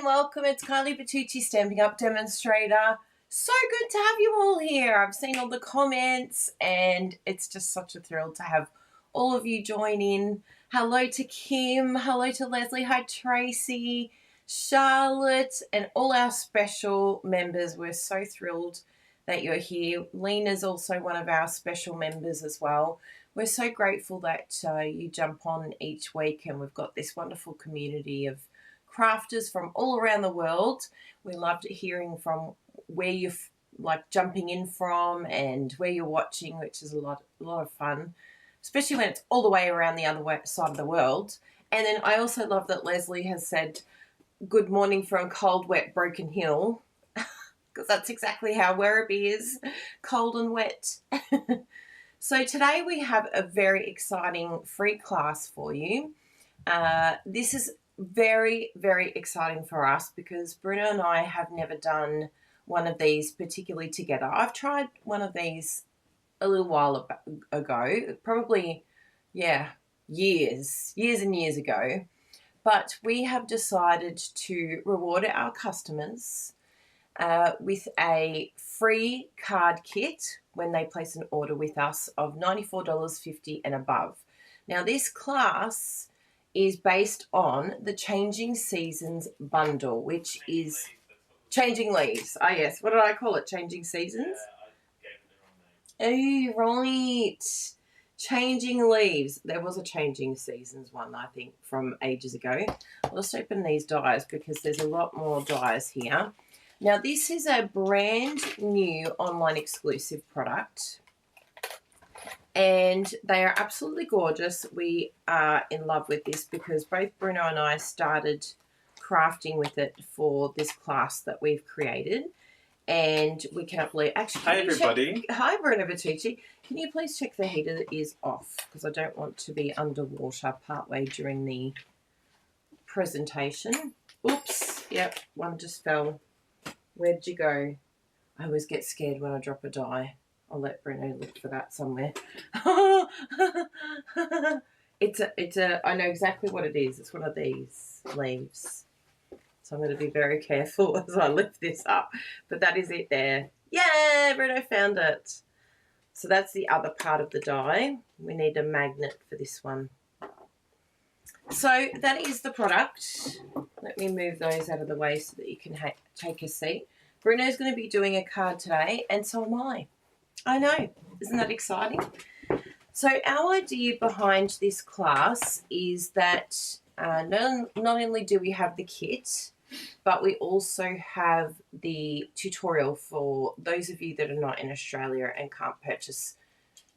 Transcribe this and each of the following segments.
welcome. It's Kylie+Bruno, Stampin' Up demonstrator. So good to have you all here. I've seen all the comments and it's just such a thrill to have all of you join in. Hello to Kim, hello to Leslie, hi Tracy, Charlotte, and all our special members. We're so thrilled that you're here. Lena's also one of our special members as well. We're so grateful that you jump on each week, and we've got this wonderful community of crafters from all around the world. We loved hearing from where you're jumping in from and where you're watching, which is a lot of fun, especially when it's all the way around the other side of the world. And then I also love that Leslie has said good morning from cold, wet, Broken Hill, because that's exactly how Werribee is, cold and wet. So today we have a very exciting free class for you. This is very, very exciting for us because Bruno and I have never done one of these particularly together. I've tried one of these a little while ago, probably, years and years ago. But we have decided to reward our customers with a free card kit when they place an order with us of $94.50 and above. Now, this class is based on the Changing Seasons bundle, which is Changing Leaves. Oh, yes. What did I call it? Changing Seasons? I gave it the wrong name. Oh, right. Changing Leaves. There was a Changing Seasons one, I think, from ages ago. I'll just open these dies because there's a lot more dies here. Now, this is a brand new online exclusive product, and they are absolutely gorgeous. We are in love with this because both Bruno and I started crafting with it for this class that we've created, and we cannot believe. Actually, hi everybody. Hi Bruno Bertucci. Can you please check the heater is off because I don't want to be underwater partway during the presentation. Oops. Yep, one just fell. Where'd you go? I always get scared when I drop a die. I'll let Bruno look for that somewhere. I know exactly what it is. It's one of these leaves. So I'm going to be very careful as I lift this up. But that is it there. Yay! Bruno found it. So that's the other part of the die. We need a magnet for this one. So that is the product. Let me move those out of the way so that you can take a seat. Bruno's going to be doing a card today, and so am I. I know. Isn't that exciting? So our idea behind this class is that not only do we have the kit, but we also have the tutorial for those of you that are not in Australia and can't purchase.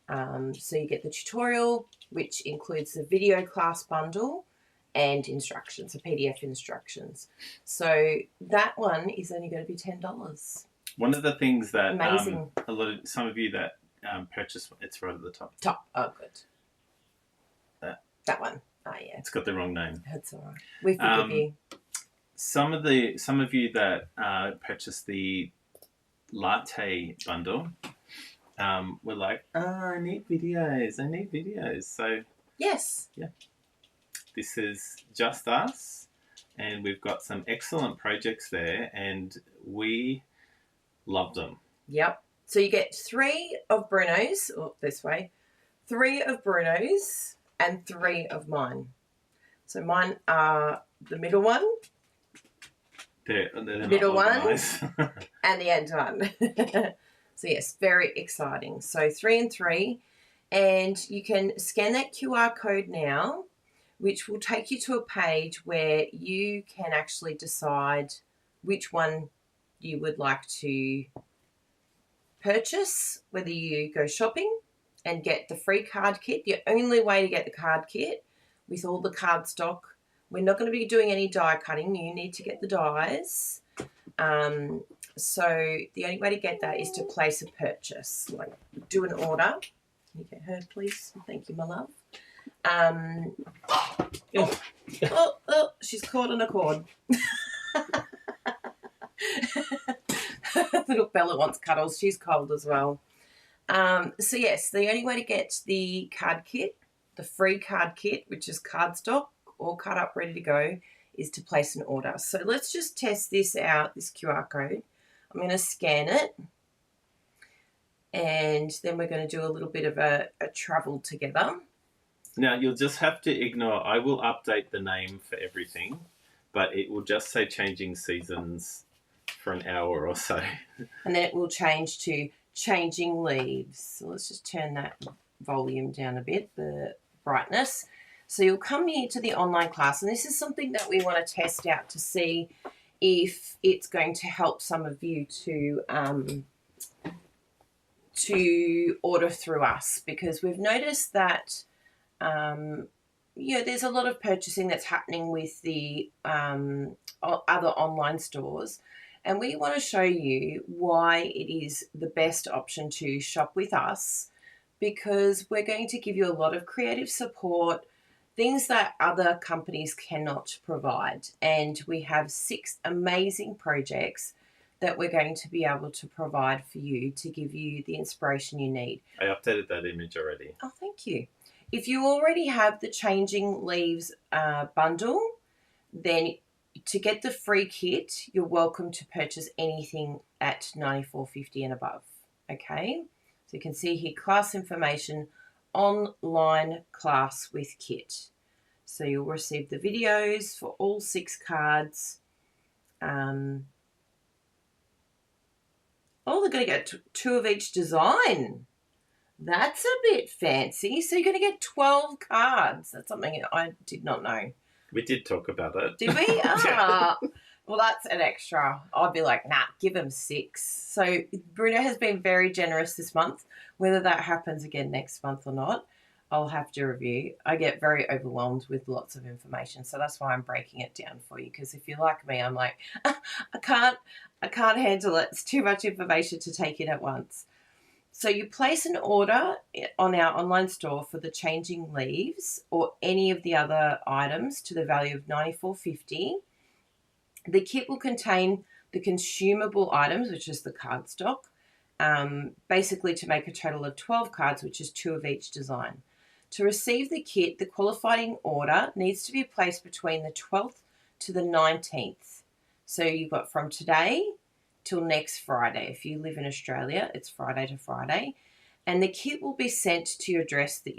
So you get the tutorial, which includes the video class bundle and instructions, the PDF instructions. So that one is only going to be $10. One of the things that amazing. Some of you that purchase, it's right at the top. Top. Oh, good. That one. Oh, yeah. It's got the wrong name. That's all right. We forgive you. Some of you that purchase the latte bundle were like, oh, I need videos. So yes. Yeah. This is just us, and we've got some excellent projects there, and we love them. Yep. So you get 3 of Bruno's, this way, 3 of Bruno's and 3 of mine. So mine are the middle one, they're middle one, and the end one. So yes, very exciting. So 3 and 3, and you can scan that QR code now, which will take you to a page where you can actually decide which one you would like to purchase, whether you go shopping and get the free card kit. The only way to get the card kit with all the card stock, we're not going to be doing any die cutting. You need to get the dies. So the only way to get that is to place a purchase, like do an order. Can you get her, please? Thank you, my love. She's caught on a cord. Little Bella wants cuddles. She's cold as well. So yes, the only way to get the card kit, the free card kit, which is cardstock all cut up ready to go, is to place an order. So let's just test this out, this QR code. I'm going to scan it, and then we're going to do a little bit of a travel together. Now, you'll just have to ignore, I will update the name for everything, but it will just say changing seasons for an hour or so. And then it will change to changing leaves. So let's just turn that volume down a bit, the brightness. So you'll come here to the online class, and this is something that we want to test out to see if it's going to help some of you to order through us, because we've noticed that there's a lot of purchasing that's happening with the other online stores, and we want to show you why it is the best option to shop with us, because we're going to give you a lot of creative support, things that other companies cannot provide. And we have 6 amazing projects that we're going to be able to provide for you to give you the inspiration you need. I updated that image already. Oh, thank you. If you already have the Changing Leaves bundle, then to get the free kit, you're welcome to purchase anything at $94.50 and above. Okay? So you can see here, class information, online class with kit. So you'll receive the videos for all 6 cards. They're going to get 2 of each design. That's a bit fancy. So you're going to get 12 cards. That's something I did not know. We did talk about it. Did we? Well, that's an extra. I'd be like, nah, give them 6. So Bruno has been very generous this month. Whether that happens again next month or not, I'll have to review. I get very overwhelmed with lots of information, so that's why I'm breaking it down for you, because if you're like me, I'm like, I can't handle it. It's too much information to take in at once. So you place an order on our online store for the Changing Leaves or any of the other items to the value of $94.50. The kit will contain the consumable items, which is the cardstock, basically to make a total of 12 cards, which is 2 of each design. To receive the kit, the qualifying order needs to be placed between the 12th to the 19th. So you've got from today till next Friday. If you live in Australia, it's Friday to Friday. And the kit will be sent to your address the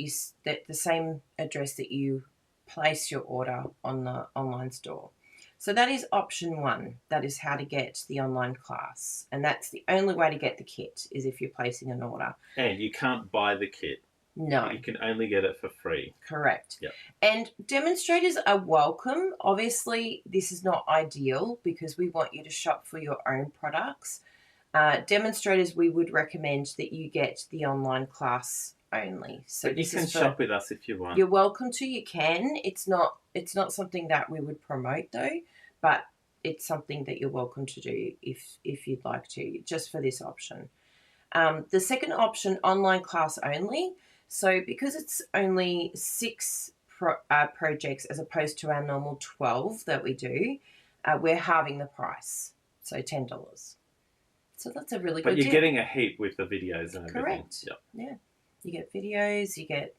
same address that you place your order on the online store. So that is option 1. That is how to get the online class. And that's the only way to get the kit, is if you're placing an order. And you can't buy the kit. No. You can only get it for free. Correct. Yep. And demonstrators are welcome. Obviously, this is not ideal because we want you to shop for your own products. Demonstrators, we would recommend that you get the online class only. So but you can shop with us if you want. You're welcome to. You can. It's not something that we would promote though, but it's something that you're welcome to do if you'd like to, just for this option. The second option, online class only. So because it's only 6 projects as opposed to our normal 12 that we do, we're halving the price, so $10. So that's a really good deal. But you're getting a heap with the videos and everything. Correct. Yep. Yeah. You get videos, you get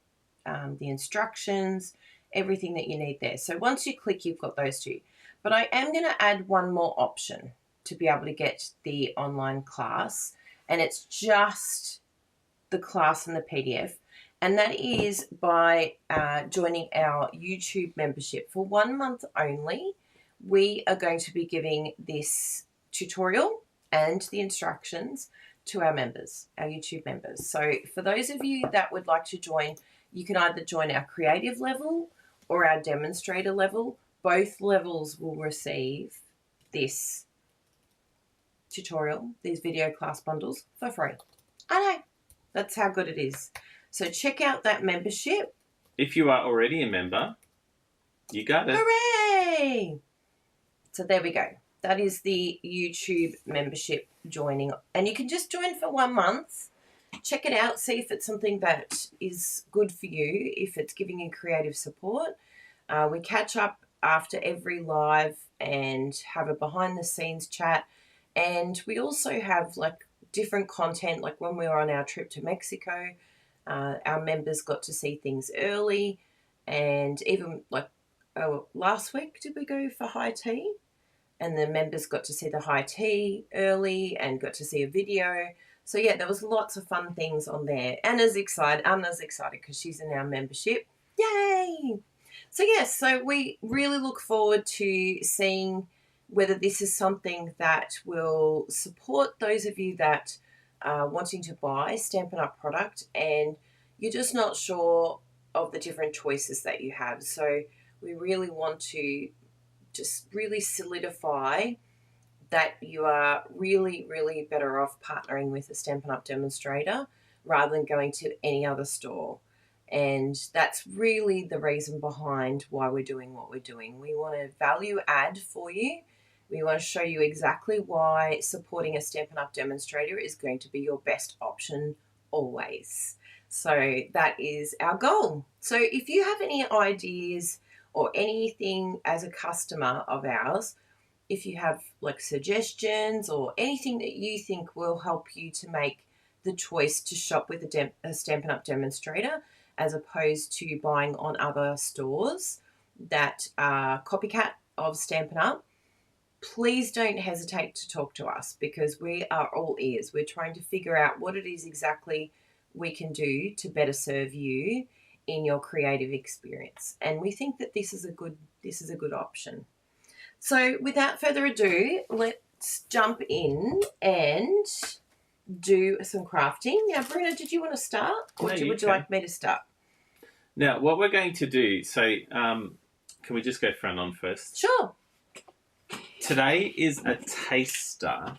the instructions, everything that you need there. So once you click, you've got those 2. But I am going to add one more option to be able to get the online class, and it's just the class and the PDF. And that is by joining our YouTube membership. For 1 month only, we are going to be giving this tutorial and the instructions to our members, our YouTube members. So for those of you that would like to join, you can either join our creative level or our demonstrator level. Both levels will receive this tutorial, these video class bundles for free. I know, that's how good it is. So check out that membership. If you are already a member, you got it. Hooray! So there we go. That is the YouTube membership joining. And you can just join for 1 month. Check it out. See if it's something that is good for you, if it's giving you creative support. We catch up after every live and have a behind the scenes chat. And we also have like different content, like when we were on our trip to Mexico, our members got to see things early, and even like last week did we go for high tea? And the members got to see the high tea early and got to see a video. So yeah, there was lots of fun things on there. Anna's excited because she's in our membership. Yay! So yes, so we really look forward to seeing whether this is something that will support those of you that are wanting to buy Stampin' Up! Product and you're just not sure of the different choices that you have. So we really want to just really solidify that you are really, really better off partnering with a Stampin' Up! Demonstrator rather than going to any other store. And that's really the reason behind why we're doing what we're doing. We want to value add for you. We want to show you exactly why supporting a Stampin' Up! Demonstrator is going to be your best option always. So that is our goal. So if you have any ideas or anything as a customer of ours, if you have like suggestions or anything that you think will help you to make the choice to shop with a Stampin' Up! Demonstrator as opposed to buying on other stores that are copycat of Stampin' Up!, please don't hesitate to talk to us because we are all ears. We're trying to figure out what it is exactly we can do to better serve you in your creative experience. And we think that this is a good option. So without further ado, let's jump in and do some crafting. Now, Bruno, did you want to start or would you like me to start? Now, what we're going to do, so can we just go front on first? Sure. Today is a taster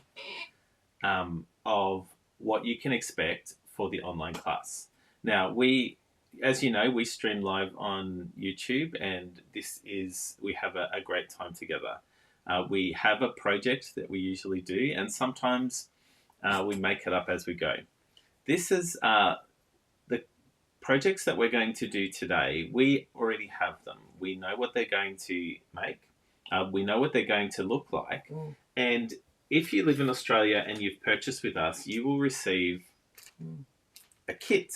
of what you can expect for the online class. Now, as you know, we stream live on YouTube and we have a great time together. We have a project that we usually do and sometimes we make it up as we go. This is the projects that we're going to do today. We already have them. We know what they're going to make. We know what they're going to look like. And if you live in Australia and you've purchased with us, you will receive a kit.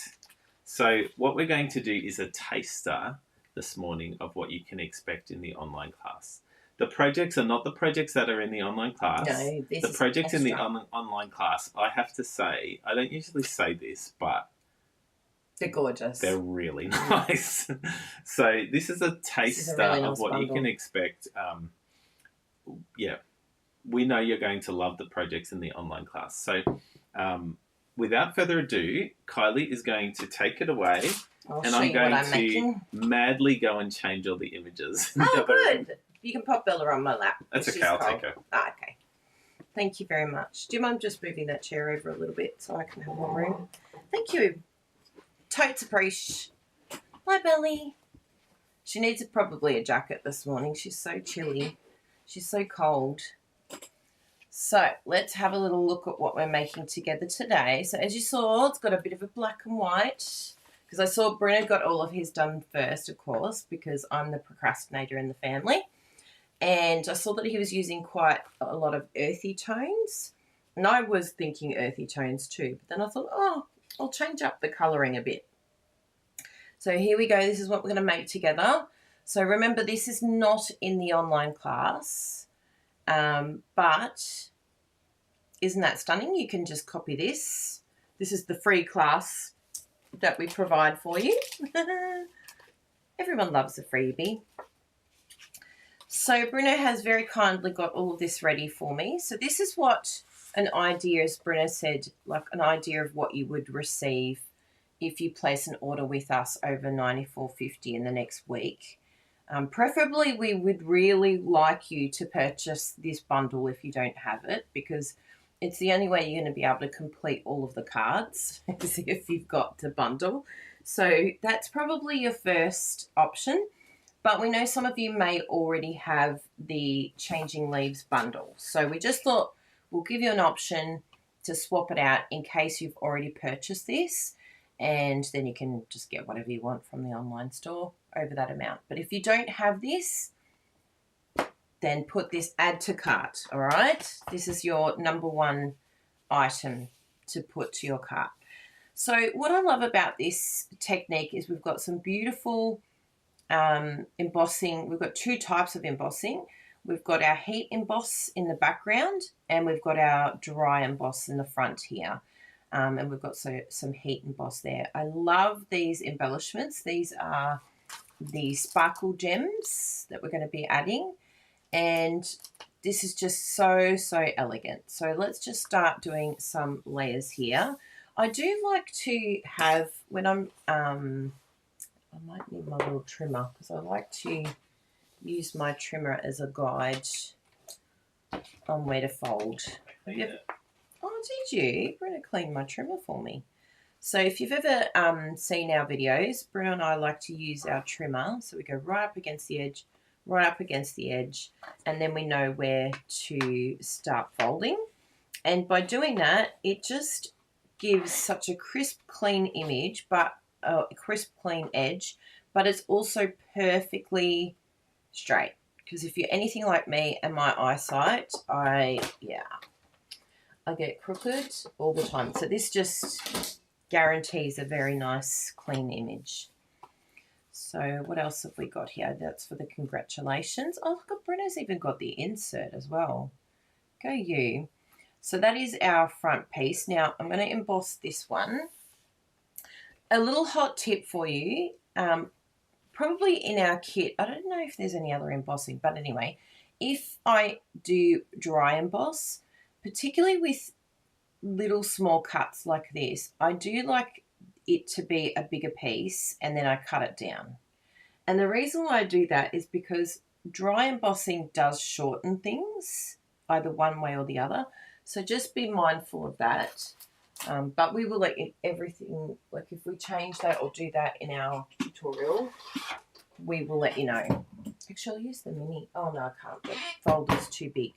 So what we're going to do is a taster this morning of what you can expect in the online class. The projects are not the projects that are in the online class. No, the projects in the online class, I have to say, I don't usually say this, but they're gorgeous. They're really nice. So this is a taster of what you can expect. We know you're going to love the projects in the online class. So without further ado, Kylie is going to take it away. And I'm going to madly go and change all the images. Oh, good. You can pop Bella on my lap. That's okay, I'll take her. Ah, okay. Thank you very much. Do you mind just moving that chair over a little bit so I can have more room? Thank you. Totes appreciate. Bye, Belly. She needs probably a jacket this morning. She's so chilly. She's so cold. So let's have a little look at what we're making together today. So as you saw, it's got a bit of a black and white because I saw Bruno got all of his done first, of course, because I'm the procrastinator in the family. And I saw that he was using quite a lot of earthy tones. And I was thinking earthy tones too. But then I thought, I'll change up the colouring a bit. So here we go. This is what we're going to make together. So remember, this is not in the online class. But isn't that stunning? You can just copy this. This is the free class that we provide for you. Everyone loves a freebie. So Bruno has very kindly got all of this ready for me. So this is what an idea, as Bruno said, like an idea of what you would receive if you place an order with us over $94.50 in the next week. Preferably, we would really like you to purchase this bundle if you don't have it, because it's the only way you're going to be able to complete all of the cards is if you've got the bundle. So that's probably your first option. But we know some of you may already have the Changing Leaves bundle. So we just thought we'll give you an option to swap it out in case you've already purchased this. And then you can just get whatever you want from the online store over that amount. But if you don't have this, then put this add to cart, all right? This is your number one item to put to your cart. So what I love about this technique is we've got some beautiful embossing. We've got two types of embossing. We've got our heat emboss in the background, and we've got our dry emboss in the front here. And we've got some heat emboss there. I love these embellishments. These are the sparkle gems that we're going to be adding, and this is just so elegant. So let's just start doing some layers here. I do like to have, when I might need my little trimmer, because I like to use my trimmer as a guide on where to fold. Oh, did you? Bruno cleaned my trimmer for me. So if you've ever seen our videos, Bruno and I like to use our trimmer. So we go right up against the edge, right up against the edge, and then we know where to start folding. And by doing that, it just gives such a crisp, clean image, but a crisp, clean edge, but it's also perfectly straight. Because if you're anything like me and my eyesight, I get crooked all the time. So this just guarantees a very nice, clean image. So what else have we got here? That's for the congratulations. Oh, look, Bruno's even got the insert as well. Go you. So that is our front piece. Now I'm going to emboss this one. A little hot tip for you, probably in our kit, I don't know if there's any other embossing, but anyway, if I do dry emboss, particularly with little small cuts like this, I do like it to be a bigger piece and then I cut it down. And the reason why I do that is because dry embossing does shorten things either one way or the other. So just be mindful of that. But we will let everything, like if we change that or do that in our tutorial, we will let you know. Actually, I'll use the mini. Oh, no, I can't. The folder's too big.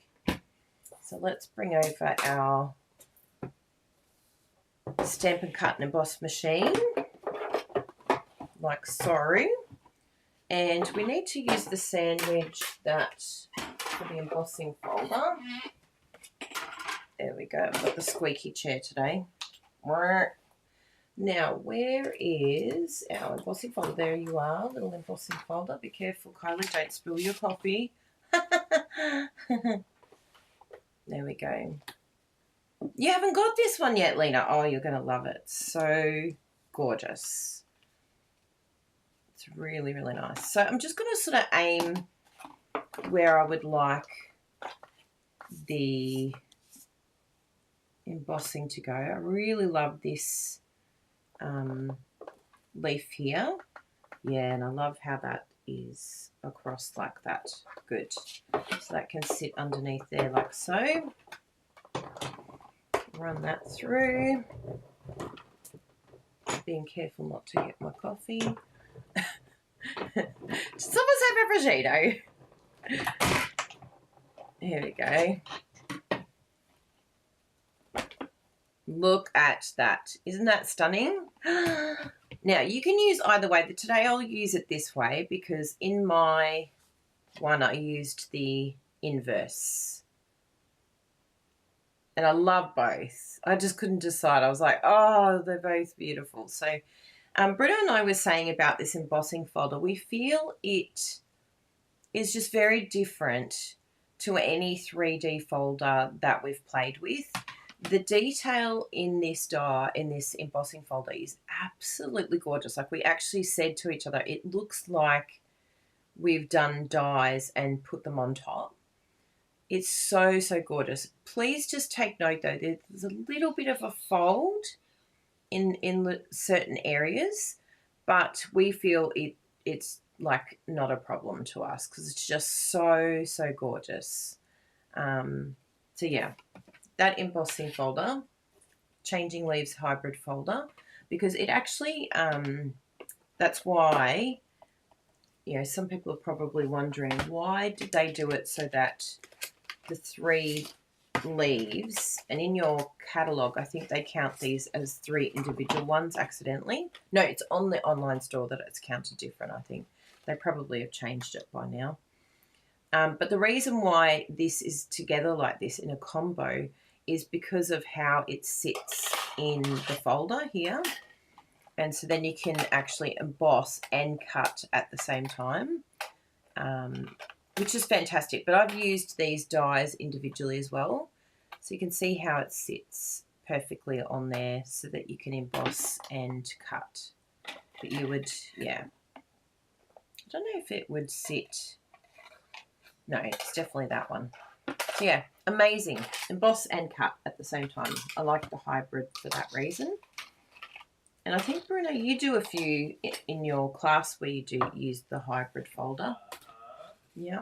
So let's bring over our Stamp and Cut and Emboss machine, like so. And we need to use the sandwich that for the embossing folder. There we go. I've got the squeaky chair today. Now, where is our embossing folder? There you are, little embossing folder. Be careful, Kylie, don't spill your coffee. There we go. You haven't got this one yet, Lena. Oh, you're going to love it. So gorgeous. It's really nice. So I'm just going to sort of aim where I would like the embossing to go. I really love this leaf here. Yeah, and I love how that is across like that. Good. So that can sit underneath there like so. Run that through. Being careful not to get my coffee. Just almost have a prosciutto. Here we go. Look at that. Isn't that stunning? Now, you can use either way. Today I'll use it this way because in my one I used the inverse. And I love both. I just couldn't decide. I was like, oh, they're both beautiful. So Bruno and I were saying about this embossing folder, we feel it is just very different to any 3D folder that we've played with. The detail in this embossing folder is absolutely gorgeous. Like we actually said to each other, it looks like we've done dies and put them on top. It's so gorgeous. Please just take note though, there's a little bit of a fold in certain areas, but we feel it's like not a problem to us because it's just so gorgeous. So yeah, that embossing folder, Changing Leaves hybrid folder, because it actually, that's why, you know, some people are probably wondering why did they do it so that the 3 leaves, and in your catalogue I think they count these as 3 individual ones accidentally. No, it's on the online store that it's counted different. I think they probably have changed it by now. But the reason why this is together like this in a combo is because of how it sits in the folder here. And so then you can actually emboss and cut at the same time, which is fantastic. But I've used these dies individually as well. So you can see how it sits perfectly on there so that you can emboss and cut. But you would, yeah. I don't know if it would sit. No, it's definitely that one. So yeah, amazing. Emboss and cut at the same time. I like the hybrid for that reason. And I think, Bruno, you do a few in your class where you do use the hybrid folder. Yeah.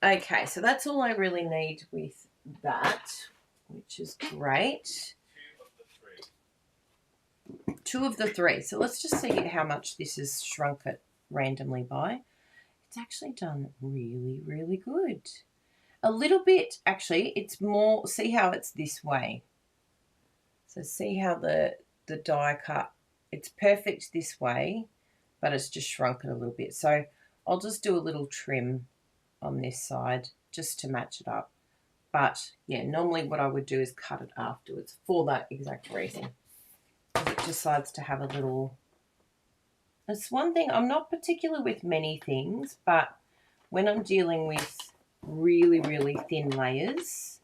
Okay, so that's all I really need with that, which is great. 2 of the 3. So let's just see how much this has shrunk it randomly by. It's actually done really, really good. A little bit, actually, it's more, see how it's this way. So see how the die cut, it's perfect this way, but it's just shrunk it a little bit. So I'll just do a little trim on this side just to match it up. But yeah, normally what I would do is cut it afterwards for that exact reason. Because it decides to have a little, it's one thing, I'm not particular with many things, but when I'm dealing with really, really thin layers,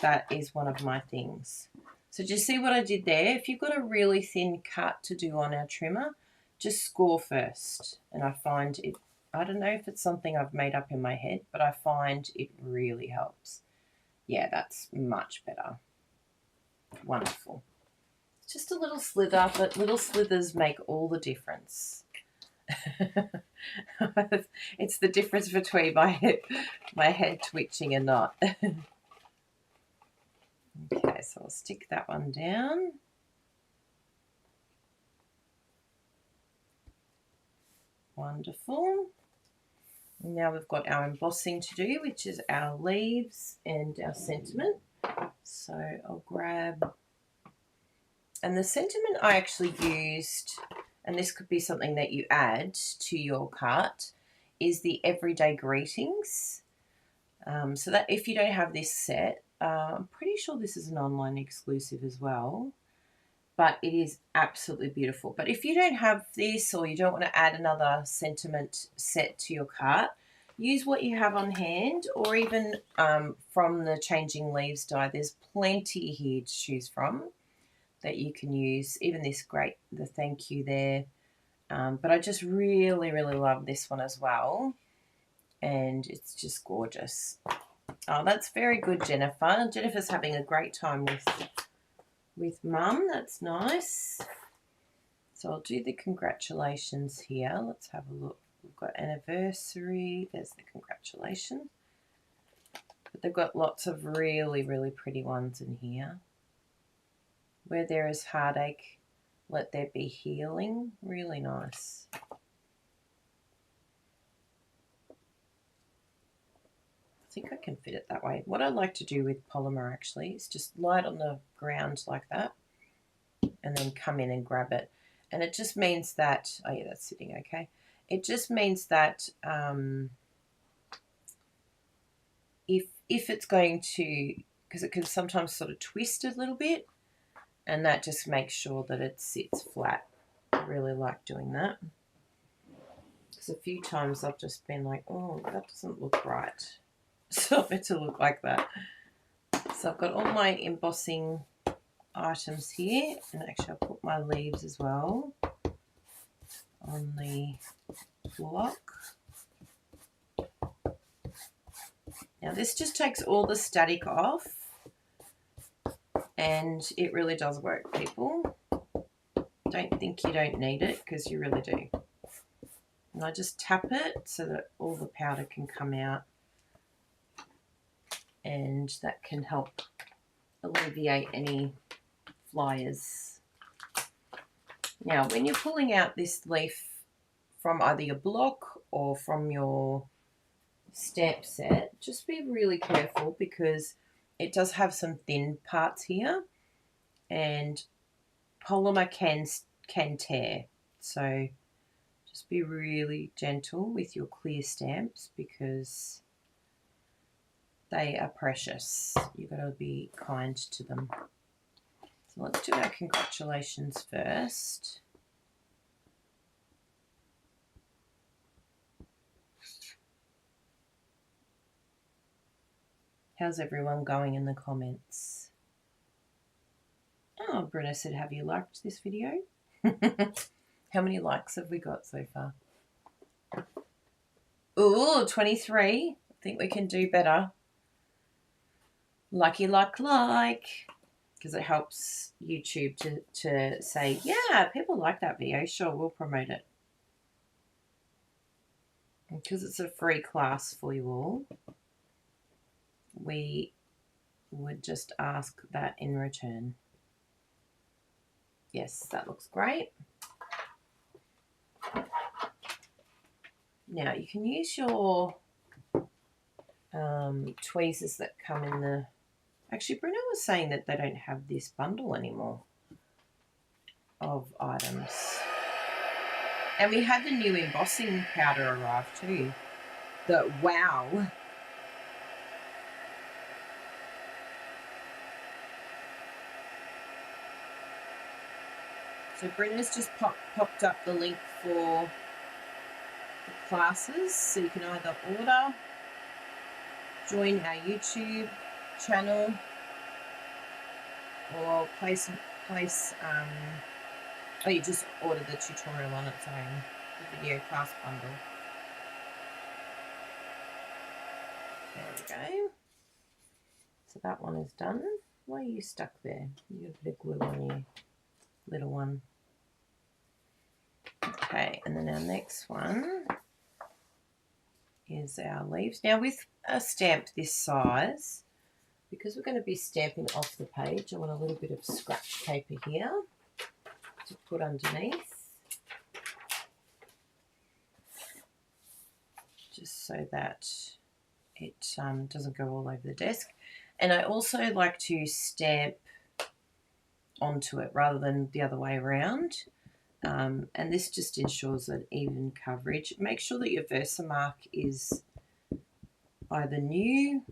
that is one of my things. So do you see what I did there? If you've got a really thin cut to do on our trimmer, just score first. And I find it, I don't know if it's something I've made up in my head, but I find it really helps. Yeah, that's much better. Wonderful. It's just a little slither, but little slithers make all the difference. It's the difference between my head twitching and not. Okay, so I'll stick that one down. Wonderful. Now we've got our embossing to do, which is our leaves and our sentiment. So I'll grab, and the sentiment I actually used, and this could be something that you add to your cart, is the everyday greetings. So that if you don't have this set, I'm pretty sure this is an online exclusive as well, but it is absolutely beautiful. But if you don't have this, or you don't want to add another sentiment set to your cart, use what you have on hand, or even from the Changing Leaves die. There's plenty here to choose from that you can use. Even this great, the thank you there. But I just really, really love this one as well. And it's just gorgeous. Oh, that's very good, Jennifer. Jennifer's having a great time with Mum. That's nice. So I'll do the congratulations here. Let's have a look. We've got anniversary. There's the congratulations. But they've got lots of really, really pretty ones in here. Where there is heartache, let there be healing. Really nice. I think I can fit it that way. What I like to do with polymer actually is just lie it on the ground like that and then come in and grab it. And it just means that, oh yeah, that's sitting okay. It just means that if it's going to, because it can sometimes sort of twist a little bit, and that just makes sure that it sits flat. I really like doing that. Because a few times I've just been like, oh, that doesn't look right. So I meant to look like that. So I've got all my embossing items here, and actually I'll put my leaves as well on the block. Now this just takes all the static off, and it really does work, people. Don't think you don't need it, because you really do. And I just tap it so that all the powder can come out, and that can help alleviate any flyers. Now, when you're pulling out this leaf from either your block or from your stamp set, just be really careful, because it does have some thin parts here, and polymer can tear. So just be really gentle with your clear stamps, because they are precious. You've got to be kind to them. So let's do our congratulations first. How's everyone going in the comments? Oh, Bruno said, have you liked this video? How many likes have we got so far? Ooh, 23. I think we can do better. Lucky like. Because it helps YouTube to say, yeah, people like that video. Sure, we'll promote it. Because it's a free class for you all, we would just ask that in return. Yes, that looks great. Now, you can use your tweezers that come in the... Actually, Bruno was saying that they don't have this bundle anymore of items. And we had the new embossing powder arrive too. The wow. So Bruno's just popped up the link for the classes, so you can either order, join our YouTube channel, or place or you just order the tutorial on its own, the video class bundle. There we go. So that one is done. Why are you stuck there? You got a bit of glue on your little one. Okay, and then our next one is our leaves. Now with a stamp this size, because we're going to be stamping off the page, I want a little bit of scratch paper here to put underneath, just so that it doesn't go all over the desk. And I also like to stamp onto it rather than the other way around. And this just ensures an even coverage. Make sure that your Versamark is either new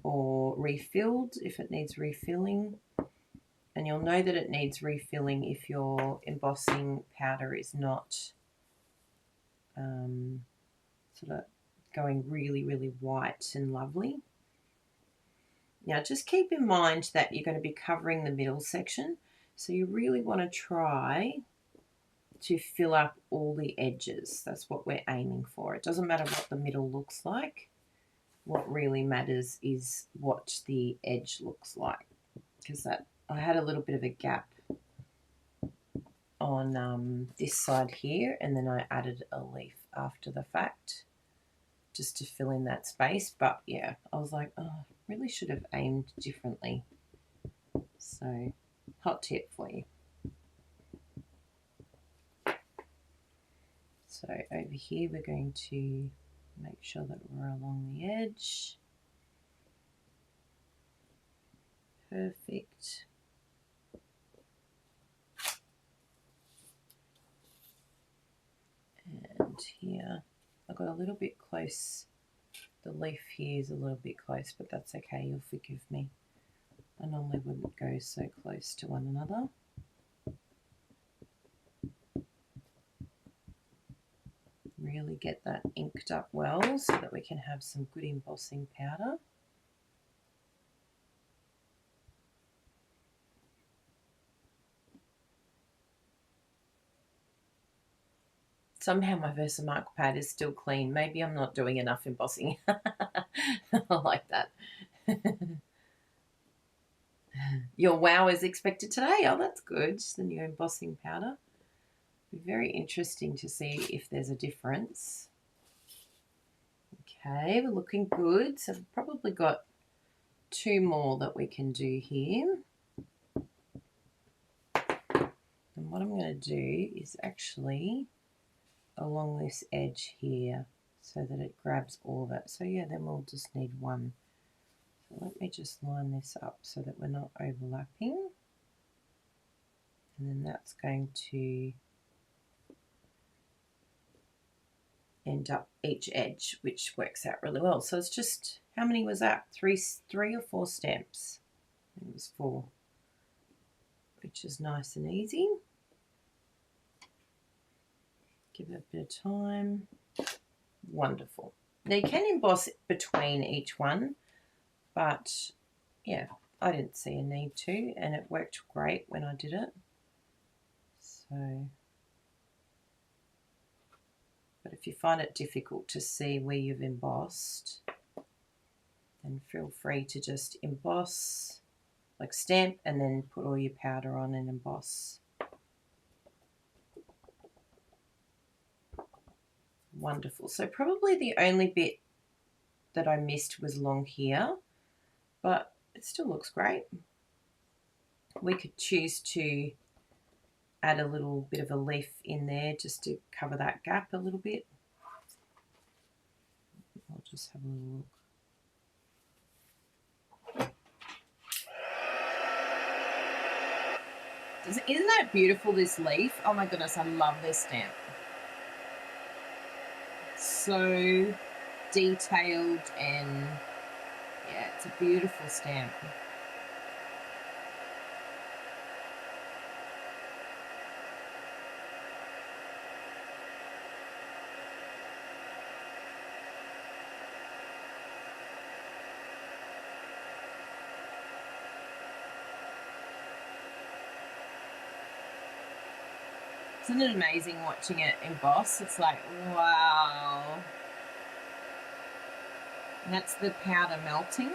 or refilled if it needs refilling. And you'll know that it needs refilling if your embossing powder is not sort of going really, really white and lovely. Now just keep in mind that you're going to be covering the middle section. So you really want to try to fill up all the edges. That's what we're aiming for. It doesn't matter what the middle looks like. What really matters is what the edge looks like, because that I had a little bit of a gap on this side here, and then I added a leaf after the fact just to fill in that space. But yeah, I was like, oh, really should have aimed differently. So hot tip for you. So over here we're going to make sure that we're along the edge. Perfect. And here I got a little bit close. The leaf here is a little bit close, but that's okay, you'll forgive me. I normally wouldn't go so close to one another. Really get that inked up well so that we can have some good embossing powder. Somehow my Versamark pad is still clean. Maybe I'm not doing enough embossing. I like that. Your wow is expected today. Oh, that's good. The new embossing powder. Be very interesting to see if there's a difference. Okay, we're looking good. So we've probably got 2 more that we can do here. And what I'm going to do is actually along this edge here so that it grabs all of it. So yeah, then we'll just need 1. So let me just line this up so that we're not overlapping. And then that's going to end up each edge, which works out really well. So it's just, how many was that? 3 or 4 stamps? I think it was 4. which is nice and easy. Give it a bit of time. Wonderful. Now you can emboss between each one, but yeah, I didn't see a need to, and it worked great when I did it. So, but if you find it difficult to see where you've embossed, then feel free to just emboss, like stamp, and then put all your powder on and emboss. Wonderful. So probably the only bit that I missed was along here, but it still looks great. We could choose to add a little bit of a leaf in there just to cover that gap a little bit. I'll just have a little look. Isn't that beautiful, this leaf? Oh my goodness, I love this stamp. So detailed, and yeah, it's a beautiful stamp. Isn't it amazing watching it emboss? It's like, wow. And that's the powder melting.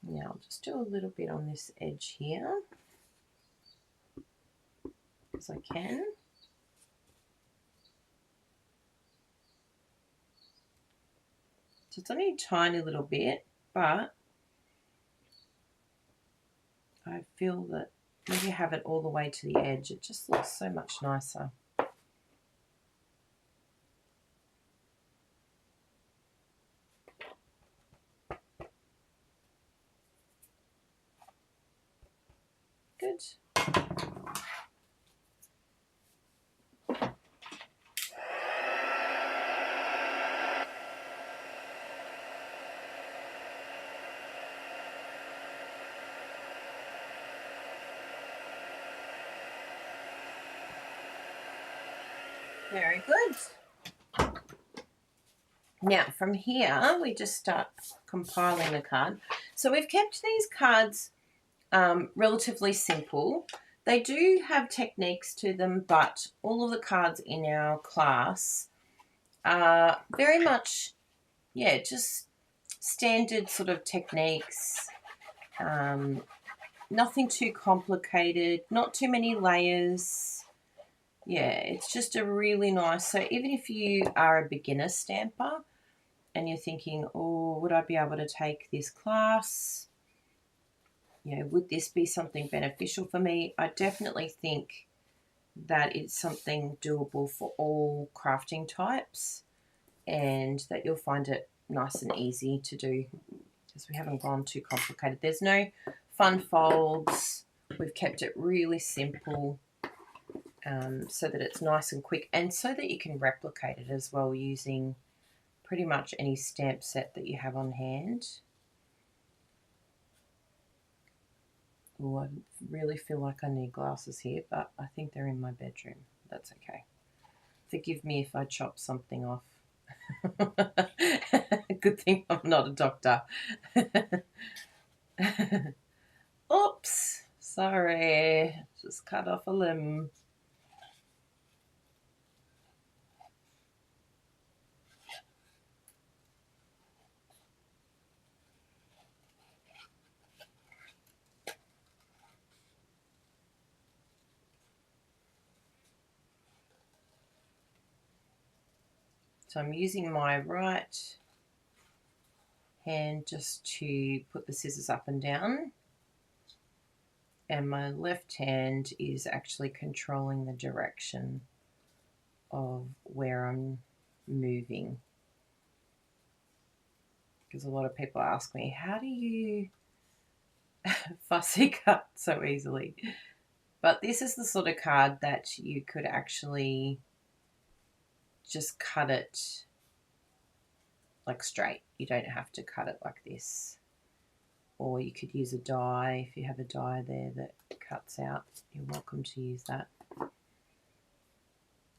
Now I'll just do a little bit on this edge here, as I can. So it's only a tiny little bit, but I feel that when you have it all the way to the edge, it just looks so much nicer. Good. Very good. Now from here we just start compiling the card. So we've kept these cards relatively simple. They do have techniques to them, but all of the cards in our class are very much, yeah, just standard sort of techniques. Nothing too complicated, not too many layers. Yeah, it's just a really nice, so even if you are a beginner stamper and you're thinking, oh, would I be able to take this class? You know, would this be something beneficial for me? I definitely think that it's something doable for all crafting types, and that you'll find it nice and easy to do because we haven't gone too complicated. There's no fun folds. We've kept it really simple so that it's nice and quick, and so that you can replicate it as well using pretty much any stamp set that you have on hand. Oh, I really feel like I need glasses here, but I think they're in my bedroom. That's okay. Forgive me if I chop something off. Good thing I'm not a doctor. Oops, sorry. Just cut off a limb. So I'm using my right hand just to put the scissors up and down, and my left hand is actually controlling the direction of where I'm moving. Because a lot of people ask me, how do you fussy cut so easily? But this is the sort of card that you could actually just cut it like straight. You don't have to cut it like this. Or you could use a die. If you have a die there that cuts out, you're welcome to use that.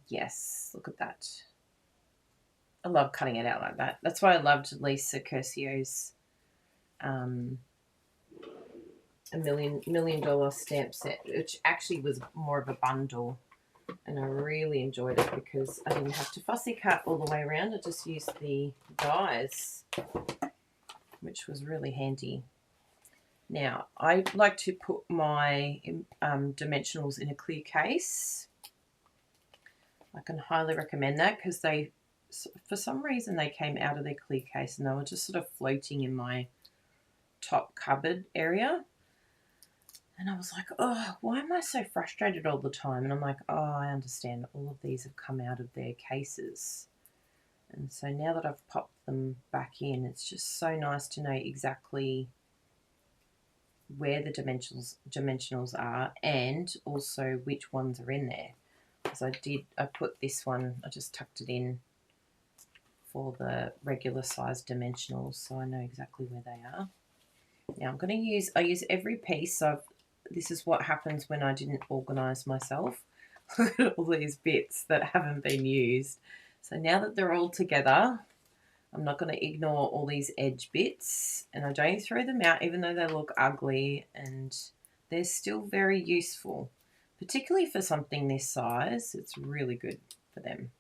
Yes, look at that. I love cutting it out like that. That's why I loved Lisa Curcio's a million dollar stamp set, which actually was more of a bundle, and I really enjoyed it because I didn't have to fussy cut all the way around. I just used the dies, which was really handy. Now, I like to put my dimensionals in a clear case. I can highly recommend that because they, for some reason, they came out of their clear case and they were just sort of floating in my top cupboard area. And I was like, oh, why am I so frustrated all the time? And I'm like, oh, I understand. All of these have come out of their cases. And so now that I've popped them back in, it's just so nice to know exactly where the dimensionals are and also which ones are in there. Because I put this one, I just tucked it in for the regular size dimensionals, so I know exactly where they are. Now I'm going to I use every piece. This is what happens when I didn't organise myself. Look at all these bits that haven't been used. So now that they're all together, I'm not going to ignore all these edge bits, and I don't throw them out even though they look ugly, and they're still very useful. Particularly for something this size, it's really good for them.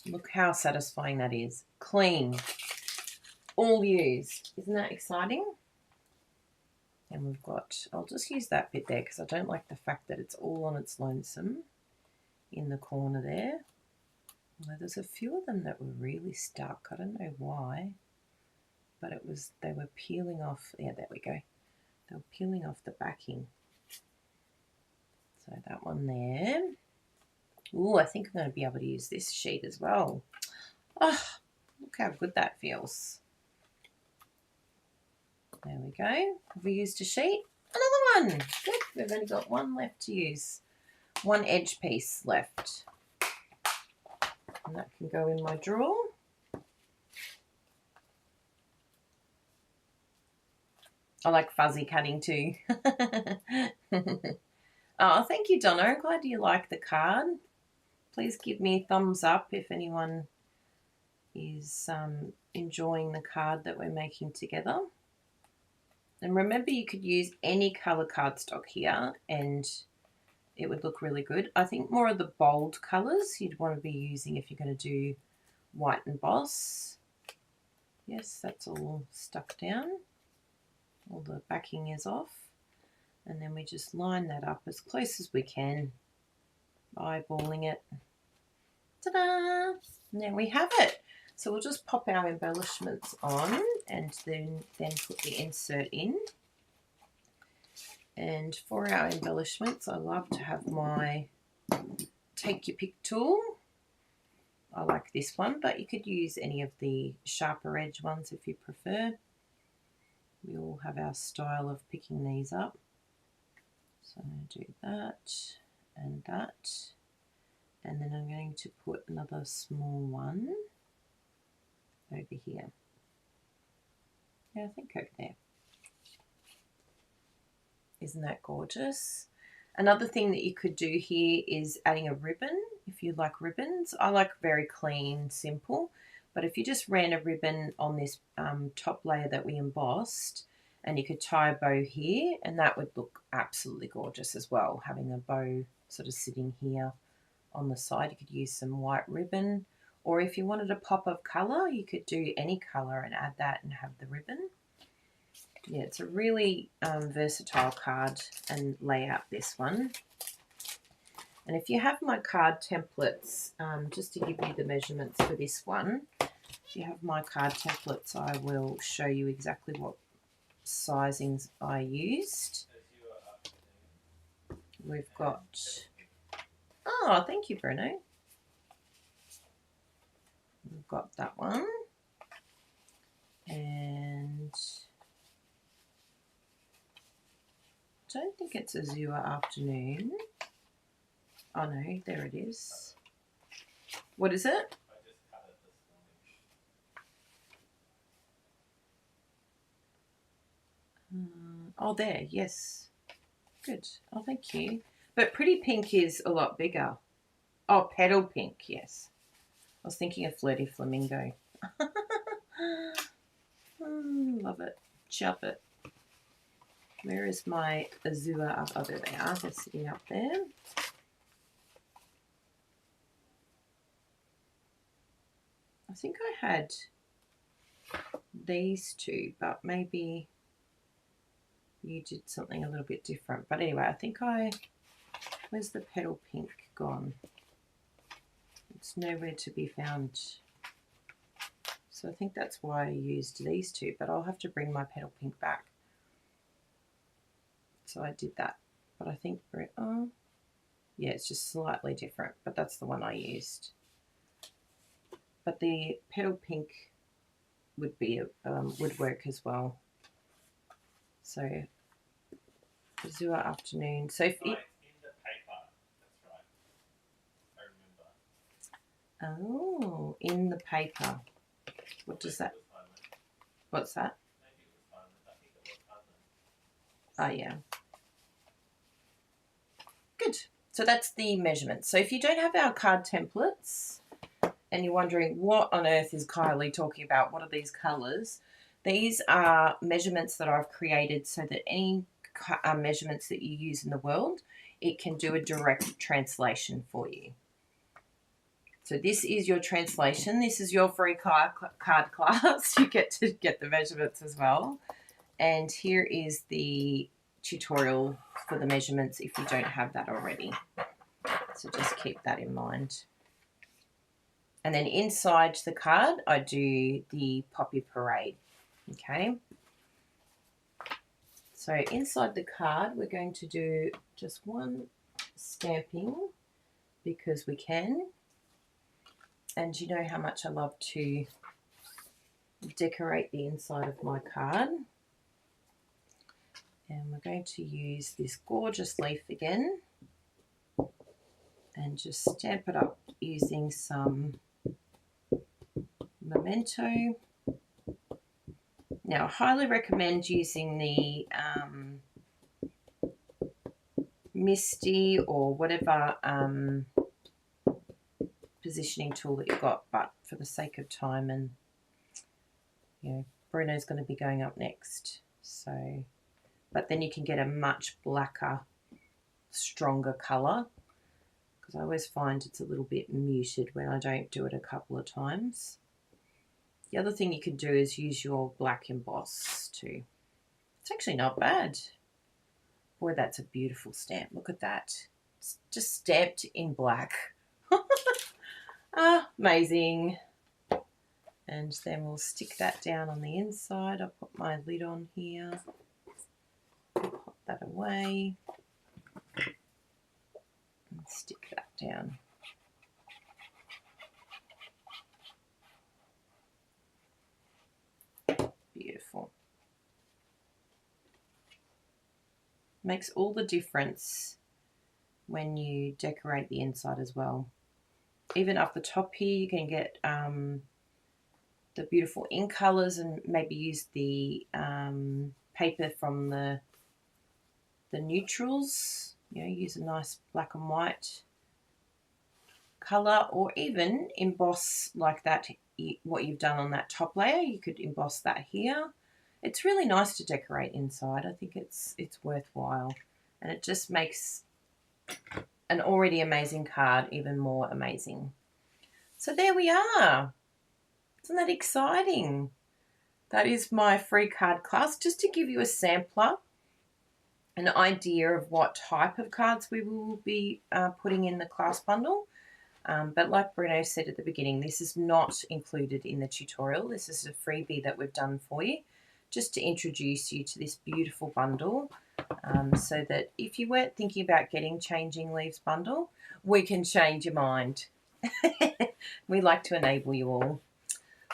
Look how satisfying that is. Clean. All used. Isn't that exciting? And we've got, I'll just use that bit there because I don't like the fact that it's all on its lonesome in the corner there. Although there's a few of them that were really stuck. I don't know why, but they were peeling off. Yeah, there we go. They were peeling off the backing. So that one there. Ooh, I think I'm going to be able to use this sheet as well. Oh, look how good that feels. There we go. Have we used a sheet? Another one. Good. We've only got one left to use. One edge piece left. And that can go in my drawer. I like fuzzy cutting too. Oh, thank you, Donna. I'm glad you like the card. Please give me a thumbs up if anyone is enjoying the card that we're making together. And remember, you could use any colour cardstock here and it would look really good. I think more of the bold colours you'd want to be using if you're going to do white emboss. Yes, that's all stuck down. All the backing is off. And then we just line that up as close as we can, eyeballing it. Ta-da! And there we have it. So we'll just pop our embellishments on and then put the insert in. And for our embellishments, I love to have my take your pick tool. I like this one, but you could use any of the sharper edge ones if you prefer. We all have our style of picking these up. So I'm going to do that and that. And then I'm going to put another small one over here. Yeah, I think over there. Isn't that gorgeous? Another thing that you could do here is adding a ribbon if you like ribbons. I like very clean, simple. But if you just ran a ribbon on this top layer that we embossed, and you could tie a bow here, and that would look absolutely gorgeous as well, having a bow sort of sitting here on the side. You could use some white ribbon, or if you wanted a pop of colour, you could do any colour and add that and have the ribbon. Yeah, it's a really versatile card and layout, this one. And if you have my card templates, just to give you the measurements for this one, if you have my card templates, I will show you exactly what sizings I used. We've got, oh, thank you, Bruno. We've got that one. And I don't think it's Azure Afternoon. Oh no, there it is. What is it? Oh, there, yes. Good. Oh, thank you. But Pretty Pink is a lot bigger. Oh, Petal Pink, yes. I was thinking of Flirty Flamingo. Love it. Chop it. Where is my Azure? Oh, there they are. They're sitting up there. I think I had these two, but maybe you did something a little bit different. But anyway, I think where's the Petal Pink gone? It's nowhere to be found. So I think that's why I used these two, but I'll have to bring my Petal Pink back. So I did that, but I think, oh, yeah, it's just slightly different, but that's the one I used. But the Petal Pink would work as well. So Azure Afternoon. So if it, in the paper. That's right. I remember. Oh, in the paper. What does that? What's that? Maybe it was I think it was Oh yeah. Good. So that's the measurements. So if you don't have our card templates and you're wondering what on earth is Kylie talking about, what are these colours? These are measurements that I've created so that any measurements that you use in the world, it can do a direct translation for you. So this is your translation. This is your free card class. You get to get the measurements as well. And here is the tutorial for the measurements if you don't have that already. So just keep that in mind. And then inside the card, I do the Poppy Parade. Okay. So inside the card, we're going to do just one stamping because we can. And you know how much I love to decorate the inside of my card. And we're going to use this gorgeous leaf again and just stamp it up using some Memento. Now, I highly recommend using the Misty or whatever positioning tool that you've got, but for the sake of time and, Bruno's going to be going up next. So, but then you can get a much blacker, stronger colour because I always find it's a little bit muted when I don't do it a couple of times. The other thing you can do is use your black emboss too. It's actually not bad. Boy, that's a beautiful stamp. Look at that. It's just stamped in black. Amazing. And then we'll stick that down on the inside. I'll put my lid on here. Pop that away. And stick that down. Beautiful. Makes all the difference when you decorate the inside as well. Even up the top here, you can get the beautiful ink colours and maybe use the paper from the neutrals. Use a nice black and white colour, or even emboss like that. What you've done on that top layer, you could emboss that here. It's really nice to decorate inside. I think it's worthwhile, and it just makes an already amazing card even more amazing. So there we are. Isn't that exciting? That is my free card class, just to give you a sampler an idea of what type of cards we will be putting in the class bundle. But like Bruno said at the beginning, this is not included in the tutorial. This is a freebie that we've done for you, just to introduce you to this beautiful bundle, so that if you weren't thinking about getting Changing Leaves bundle, we can change your mind. We like to enable you all.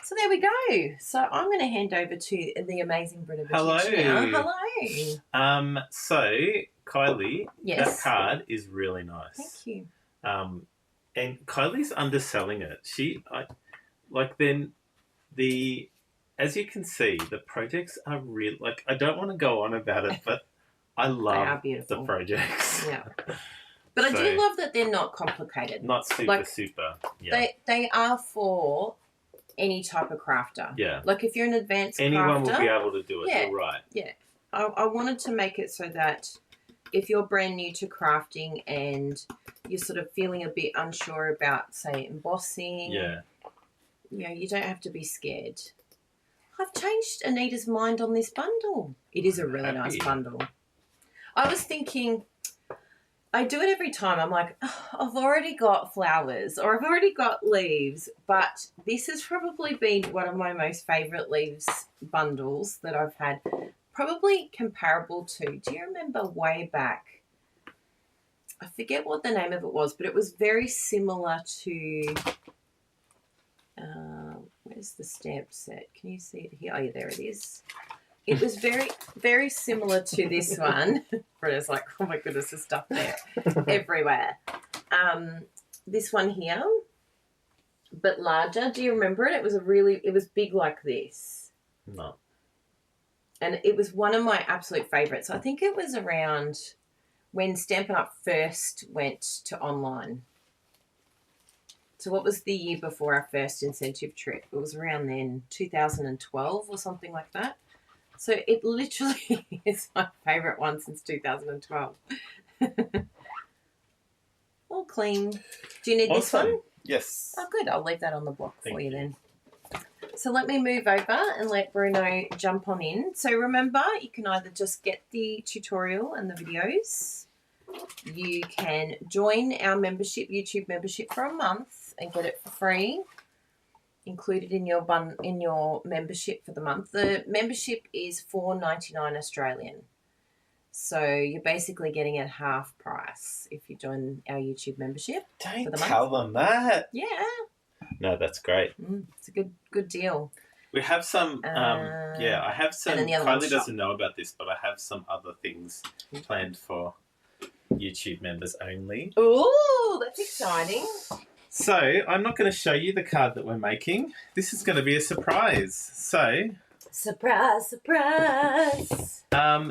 So there we go. So I'm going to hand over to the amazing Britta Bertucci now. Hello. So Kylie, Yes. that card is really nice. Thank you. And Kylie's underselling it. As you can see, the projects are real. Like, I don't want to go on about it, but I love the projects. Yeah. But I do love that they're not complicated. Not super. Yeah. They are for any type of crafter. Yeah. Like if you're an advanced anyone crafter, will be able to do it. You're right. Yeah. I wanted to make it so that if you're brand new to crafting and you're sort of feeling a bit unsure about, say, embossing, you don't have to be scared. I've changed Anita's mind on this bundle. It is a really nice bundle. I was thinking, I do it every time. I'm like, oh, I've already got flowers or I've already got leaves, but this has probably been one of my most favourite leaves bundles that I've had, probably comparable to, do you remember way back, I forget what the name of it was, but it was very similar to, where's the stamp set? Can you see it here? Oh, yeah, there it is. It was very, very similar to this one. Britta's like, oh my goodness, there's stuff there everywhere. This one here, but larger. Do you remember it? It was big like this. No. And it was one of my absolute favourites. I think it was around when Stampin' Up! First went to online. So what was the year before our first incentive trip? It was around then, 2012 or something like that. So it literally is my favourite one since 2012. All clean. Do you need this one? Yes. Oh, good. I'll leave that on the block for you then. So let me move over and let Bruno jump on in. So remember, you can either just get the tutorial and the videos. You can join our membership, YouTube membership, for a month and get it for free, included in your membership for the month. The membership is $4.99 Australian. So you're basically getting it half price if you join our YouTube membership. Don't tell them that. Yeah. No, that's great. It's a good deal. We have some, I have some, Kylie doesn't know about this, but I have some other things planned for YouTube members only. Ooh, that's exciting. So, I'm not going to show you the card that we're making. This is going to be a surprise. So... Surprise, surprise!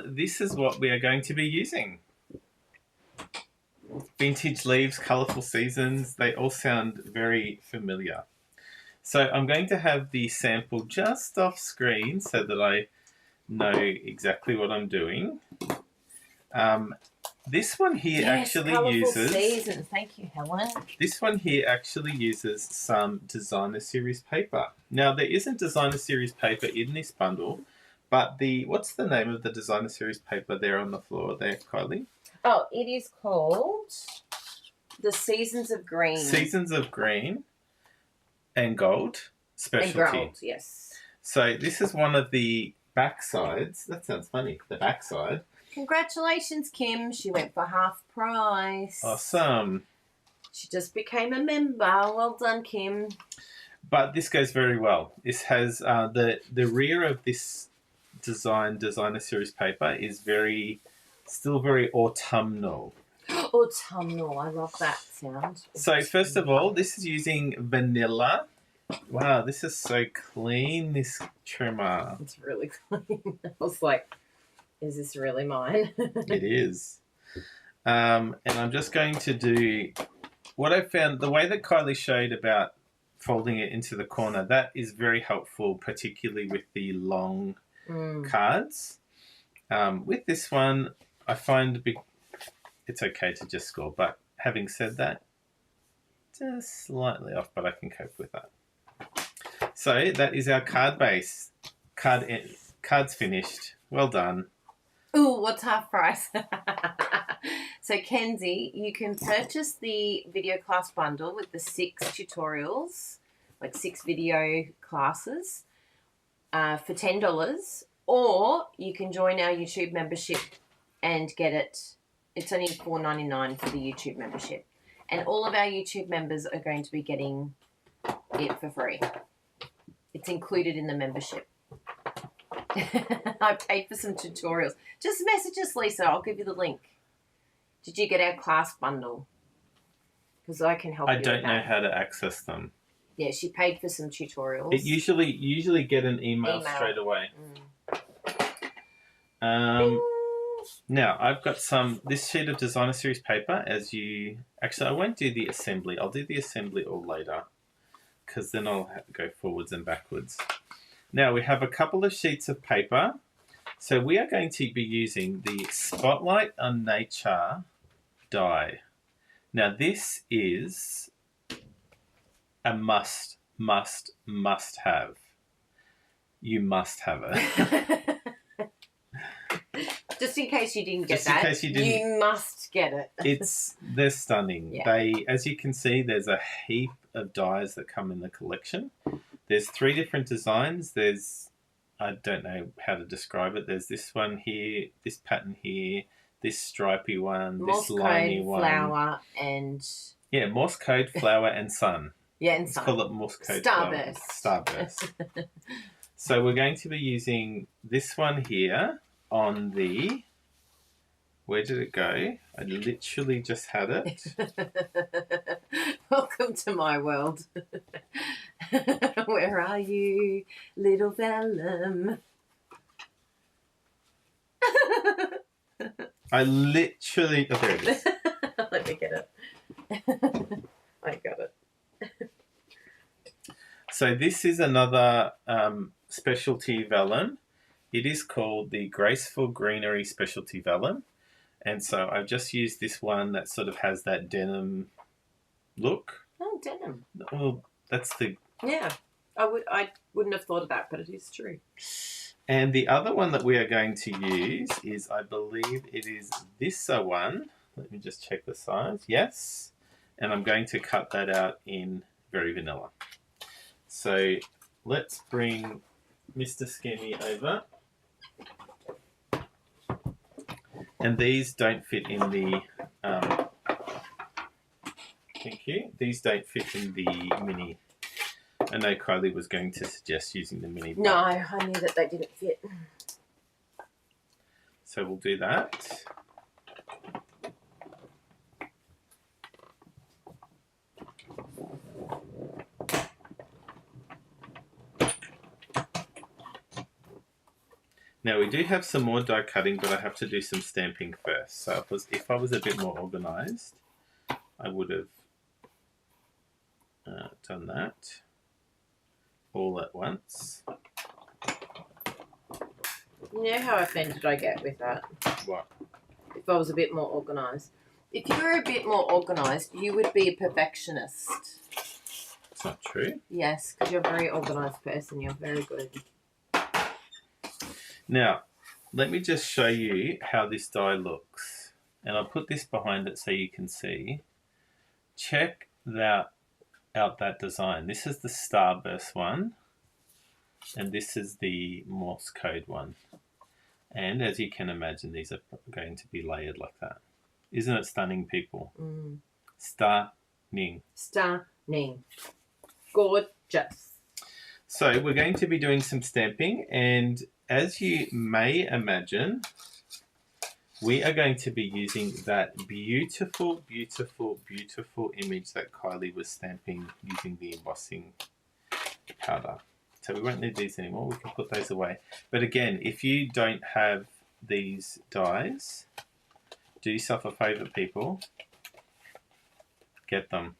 This is what we are going to be using. Vintage leaves, colourful seasons, they all sound very familiar. So I'm going to have the sample just off screen so that I know exactly what I'm doing. This one here actually uses... Season. Thank you, Helen. This one here actually uses some designer series paper. Now, there isn't designer series paper in this bundle, but what's the name of the designer series paper there on the floor there, Kylie? Oh, it is called the Seasons of Green. Seasons of Green and Gold specialty. And gold, yes. So this is one of the back sides. That sounds funny. The back side. Congratulations, Kim. She went for half price. Awesome. She just became a member. Well done, Kim. But this goes very well. This has the rear of this designer series paper is still very autumnal. Autumnal. I love that sound. So first of all, this is using vanilla. Wow, this is so clean, this trimmer. It's really clean. I was like, is this really mine? It is. And I'm just going to do what I found, the way that Kylie showed about folding it into the corner, that is very helpful, particularly with the long cards. With this one, I find it's okay to just score, but having said that, just slightly off, but I can cope with that. So that is our card base. Card's finished. Well done. Ooh, what's half price? So, Kenzie, you can purchase the video class bundle with the 6 tutorials, like 6 video classes, for $10, or you can join our YouTube membership and get it. It's only $4.99 for the YouTube membership. And all of our YouTube members are going to be getting it for free. It's included in the membership. I paid for some tutorials. Just message us, Lisa. I'll give you the link. Did you get our class bundle? Because I can help you. I don't know how to access them. Yeah, she paid for some tutorials. It usually get an email straight away. Now I've got this sheet of designer series paper. I won't do the assembly. I'll do the assembly all later, because then I'll go forwards and backwards. Now we have a couple of sheets of paper. So we are going to be using the Spotlight on Nature die. Now this is a must have. You must have it. Just in case you didn't get that, you must get it. They're stunning. Yeah. As you can see, there's a heap of dies that come in the collection. There's 3 different designs. I don't know how to describe it. There's this one here, this pattern here, this stripy one, Morse this liney code, one. flower, and... Yeah, Morse code, flower, and sun. Yeah, and sun. Let's call it Morse code. Starburst. Starburst. So we're going to be using this one here on the... Where did it go? I literally just had it. Welcome to my world. Where are you, little vellum? I literally... Oh, there it is. Let me get it. I got it. So this is another specialty vellum. It is called the Graceful Greenery Specialty Vellum. And so I've just used this one that sort of has that denim look. Oh, denim. Well, that's the... Yeah. I wouldn't have thought of that, but it is true. And the other one that we are going to use is, I believe it is this one. Let me just check the size. Yes. And I'm going to cut that out in Very Vanilla. So let's bring Mr. Skimmy over. And these don't fit in the... thank you. These don't fit in the mini. I know Kylie was going to suggest using the mini. No, I knew that they didn't fit. So we'll do that. Now we do have some more die cutting, but I have to do some stamping first. So if I was a bit more organised, I would have done that all at once. You know how offended I get with that? What? If I was a bit more organised. If you were a bit more organised, you would be a perfectionist. It's not true. Yes, because you're a very organised person. You're very good. Now, let me just show you how this die looks. And I'll put this behind it so you can see. Check out that design. This is the Starburst one. And this is the Morse code one. And as you can imagine, these are going to be layered like that. Isn't it stunning, people? Mm. Stunning. Stunning. Gorgeous. So we're going to be doing some stamping, and as you may imagine, we are going to be using that beautiful, beautiful, beautiful image that Kylie was stamping using the embossing powder. So we won't need these anymore. We can put those away. But again, if you don't have these dies, do yourself a favour, people. Get them.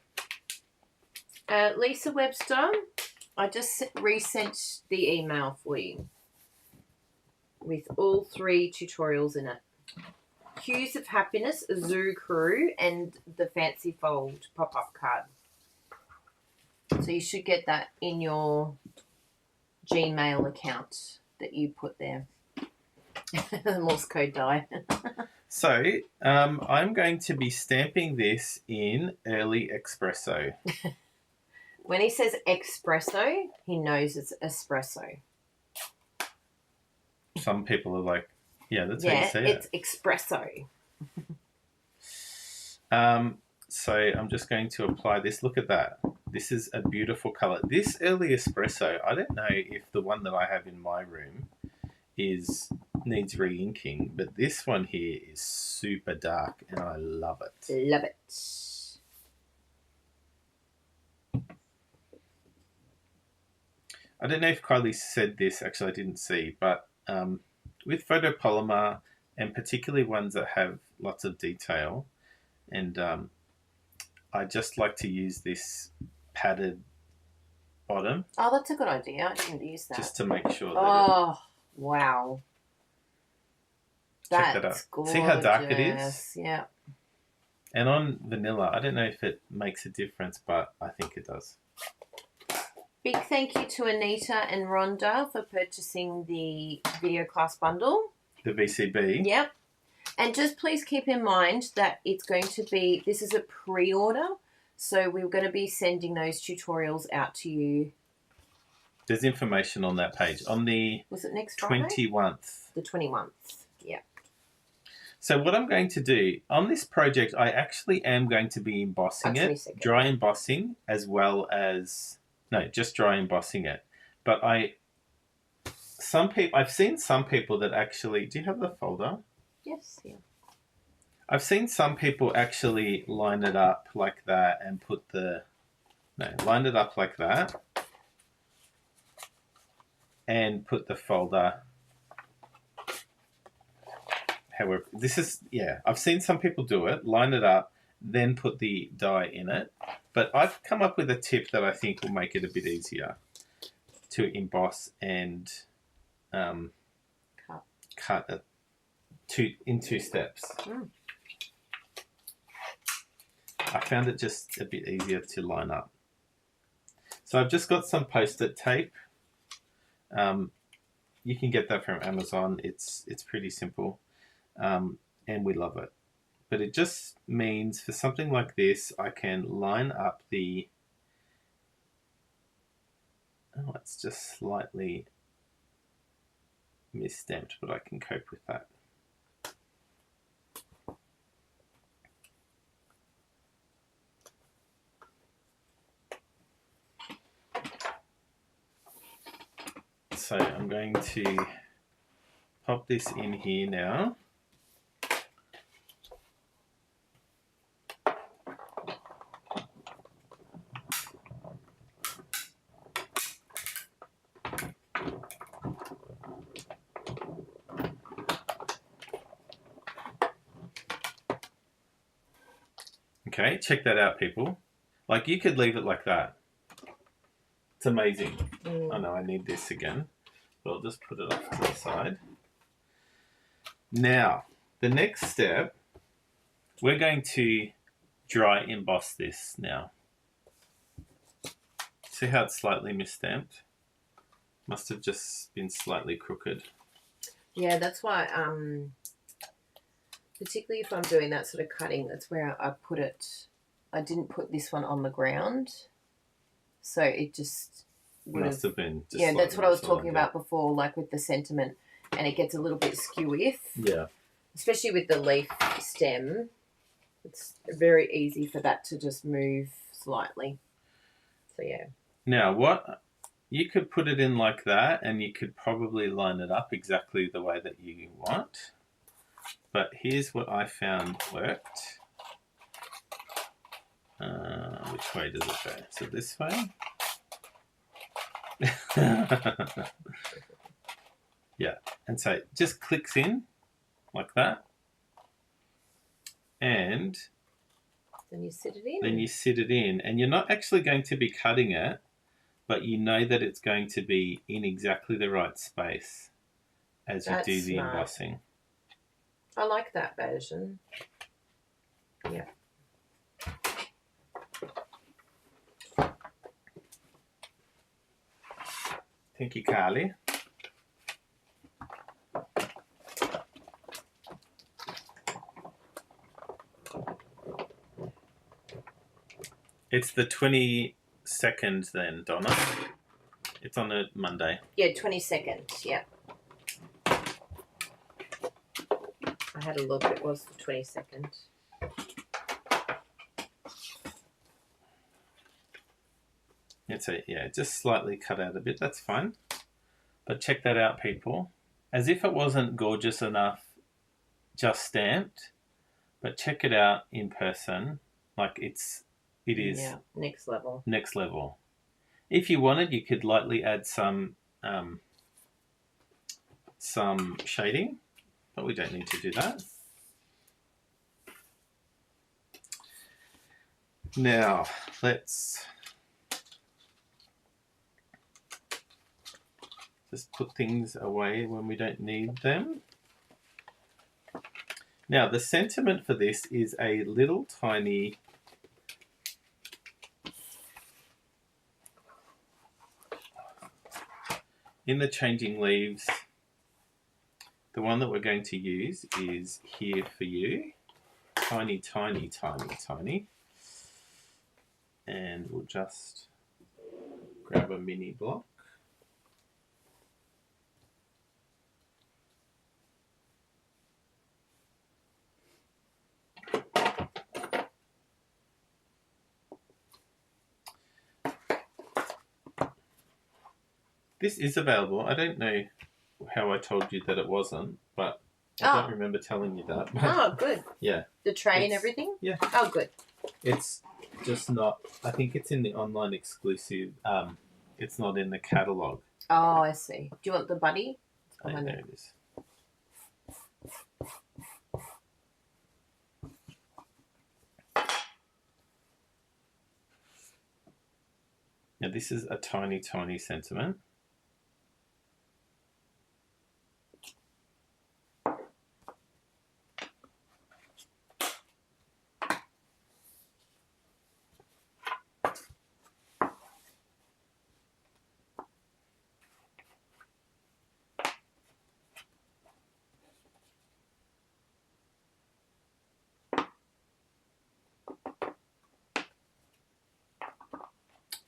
Lisa Webster, I just resent the email for you with all 3 tutorials in it. Hues of Happiness, Zoo Crew, and the Fancy Fold pop-up card. So you should get that in your Gmail account that you put there. The Morse code die. So I'm going to be stamping this in early espresso. When he says espresso, he knows it's espresso. Some people are like, yeah, that's how you say it's espresso. So I'm just going to apply this. Look at that. This is a beautiful colour. This early espresso, I don't know if the one that I have in my room needs re-inking, but this one here is super dark and I love it. Love it. I don't know if Kylie said this, actually I didn't see, but with photopolymer and particularly ones that have lots of detail, and I just like to use this padded bottom. Oh, that's a good idea. I didn't use that. Just to make sure that wow. Check that out. Gorgeous. See how dark it is? Yeah. And on vanilla, I don't know if it makes a difference, but I think it does. Big thank you to Anita and Rhonda for purchasing the video class bundle. The VCB. Yep. And just please keep in mind that it's going to be, this is a pre-order, so we're going to be sending those tutorials out to you. There's information on that page. On the Was it next Friday? 21st. The 21st, yeah. So what I'm going to do, on this project, I actually am going to be embossing it. Dry embossing as well as, no, just dry embossing it. But I've seen some people that actually, do you have the folder? Yes, yeah. I've seen some people actually line it up like that and line it up like that and put the folder. However, I've seen some people do it, line it up, then put the die in it. But I've come up with a tip that I think will make it a bit easier to emboss and cut it in two steps. I found it just a bit easier to line up. So I've just got some post-it tape. You can get that from Amazon. It's pretty simple, and we love it. But it just means for something like this, I can line up the... Oh, it's just slightly misstamped, but I can cope with that. So I'm going to pop this in here now. Okay, check that out, people. Like, you could leave it like that. It's amazing. I know I need this again, but I'll just put it off to the side. Now, the next step, we're going to dry emboss this now. See how it's slightly misstamped? Must have just been slightly crooked. Yeah, that's why, particularly if I'm doing that sort of cutting, that's where I put it. I didn't put this one on the ground, so it just must have been. Just yeah, that's what I was talking about before, like with the sentiment, and it gets a little bit skewy. Yeah. Especially with the leaf stem, it's very easy for that to just move slightly. So yeah. Now, what you could put it in like that, and you could probably line it up exactly the way that you want. But here's what I found worked. Which way does it go? So this way. Yeah, and so it just clicks in like that, and then you sit it in. And you're not actually going to be cutting it, but you know that it's going to be in exactly the right space as you do the embossing. I like that version. Yeah. Thank you, Kylie. It's the 22nd then, Donna. It's on a Monday. Yeah, 22nd. Yeah. I had a look. It was the 22nd. It's just slightly cut out a bit. That's fine. But check that out, people. As if it wasn't gorgeous enough just stamped, but check it out in person. Like it is next level. Next level. If you wanted, you could lightly add some shading, but we don't need to do that. Now, let's just put things away when we don't need them. Now, the sentiment for this is a little tiny in the changing leaves. The one that we're going to use is Here For You. Tiny, tiny, tiny, tiny. And we'll just grab a mini block. This is available. I don't know how I told you that it wasn't, but I don't remember telling you that. Oh, good. Yeah. The tray and everything? Yeah. Oh, good. It's just not, I think it's in the online exclusive. It's not in the catalogue. Oh, I see. Do you want the buddy? Oh, there it is. Now, this is a tiny, tiny sentiment.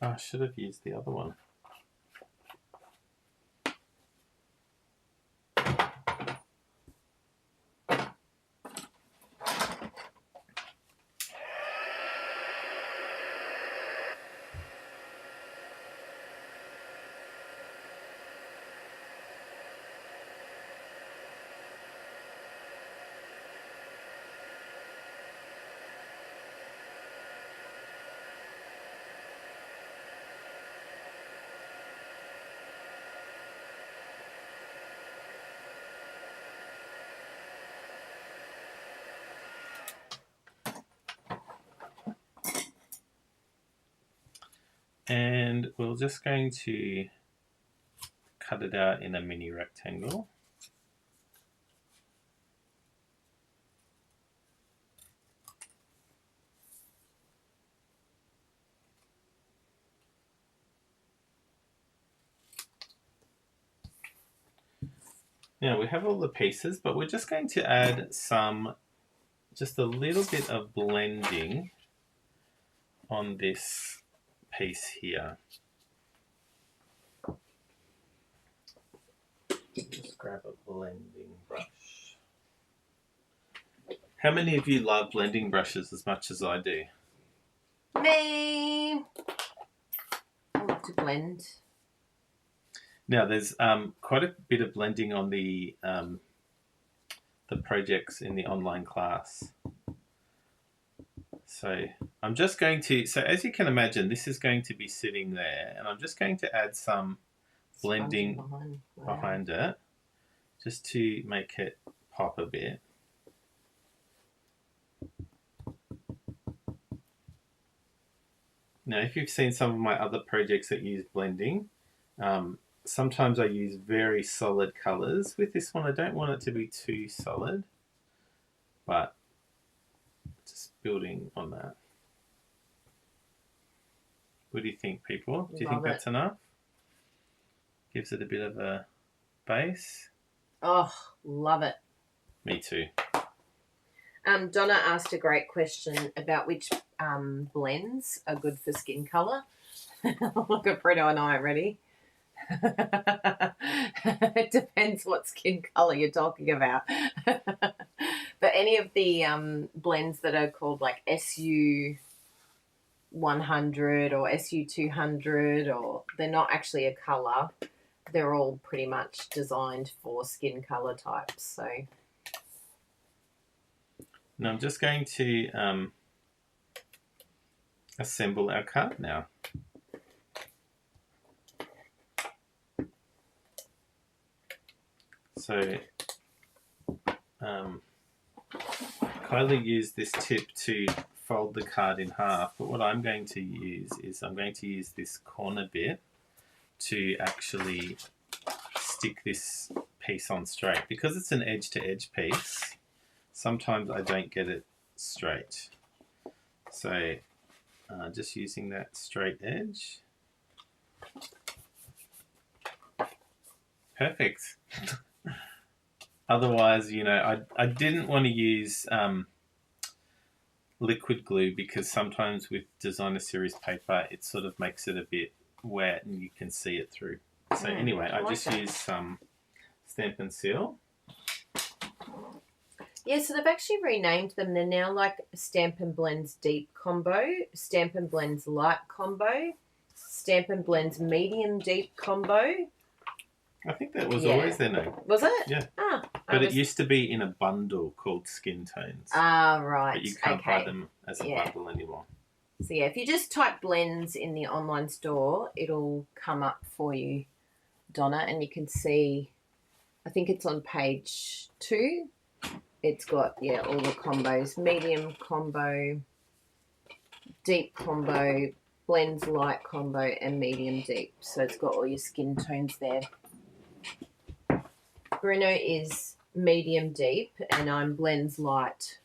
Oh, I should have used the other one. And we're just going to cut it out in a mini rectangle. Now we have all the pieces, but we're just going to add just a little bit of blending on this piece here. Just grab a blending brush. How many of you love blending brushes as much as I do? Me. I love to blend. Now, there's quite a bit of blending on the projects in the online class. So I'm just going to, so as you can imagine, this is going to be sitting there, and I'm just going to add some blending behind it, just to make it pop a bit. Now, if you've seen some of my other projects that use blending, sometimes I use very solid colours. With this one, I don't want it to be too solid, but just building on that. What do you think, people? Do you think that's enough? Gives it a bit of a base. Oh, love it. Me too. Donna asked a great question about which blends are good for skin colour. Look at Bruno and I already. It depends what skin colour you're talking about. But any of the blends that are called like SU 100 or SU 200, or they're not actually a colour, they're all pretty much designed for skin colour types. So now I'm just going to assemble our card now. So Kylie used this tip to fold the card in half, but what I'm going to use is I'm going to use this corner bit to actually stick this piece on straight. Because it's an edge-to-edge piece, sometimes I don't get it straight. So just using that straight edge. Perfect. Otherwise, you know, I didn't want to use liquid glue because sometimes with designer series paper, it sort of makes it a bit wet and you can see it through. So anyway, I just used some Stamp and Seal. Yeah, so they've actually renamed them. They're now like Stamp and Blends Deep Combo, Stamp and Blends Light Combo, Stamp and Blends Medium Deep Combo. I think that was always their name. Was it? Yeah. Ah, but it used to be in a bundle called Skin Tones. Ah, right. But you can't buy them as a bundle anymore. So yeah, if you just type blends in the online store, it'll come up for you, Donna, and you can see, I think it's on page 2. It's got, all the combos. Medium combo, deep combo, blends light combo, and medium deep. So it's got all your skin tones there. Bruno is medium deep and I'm blends light.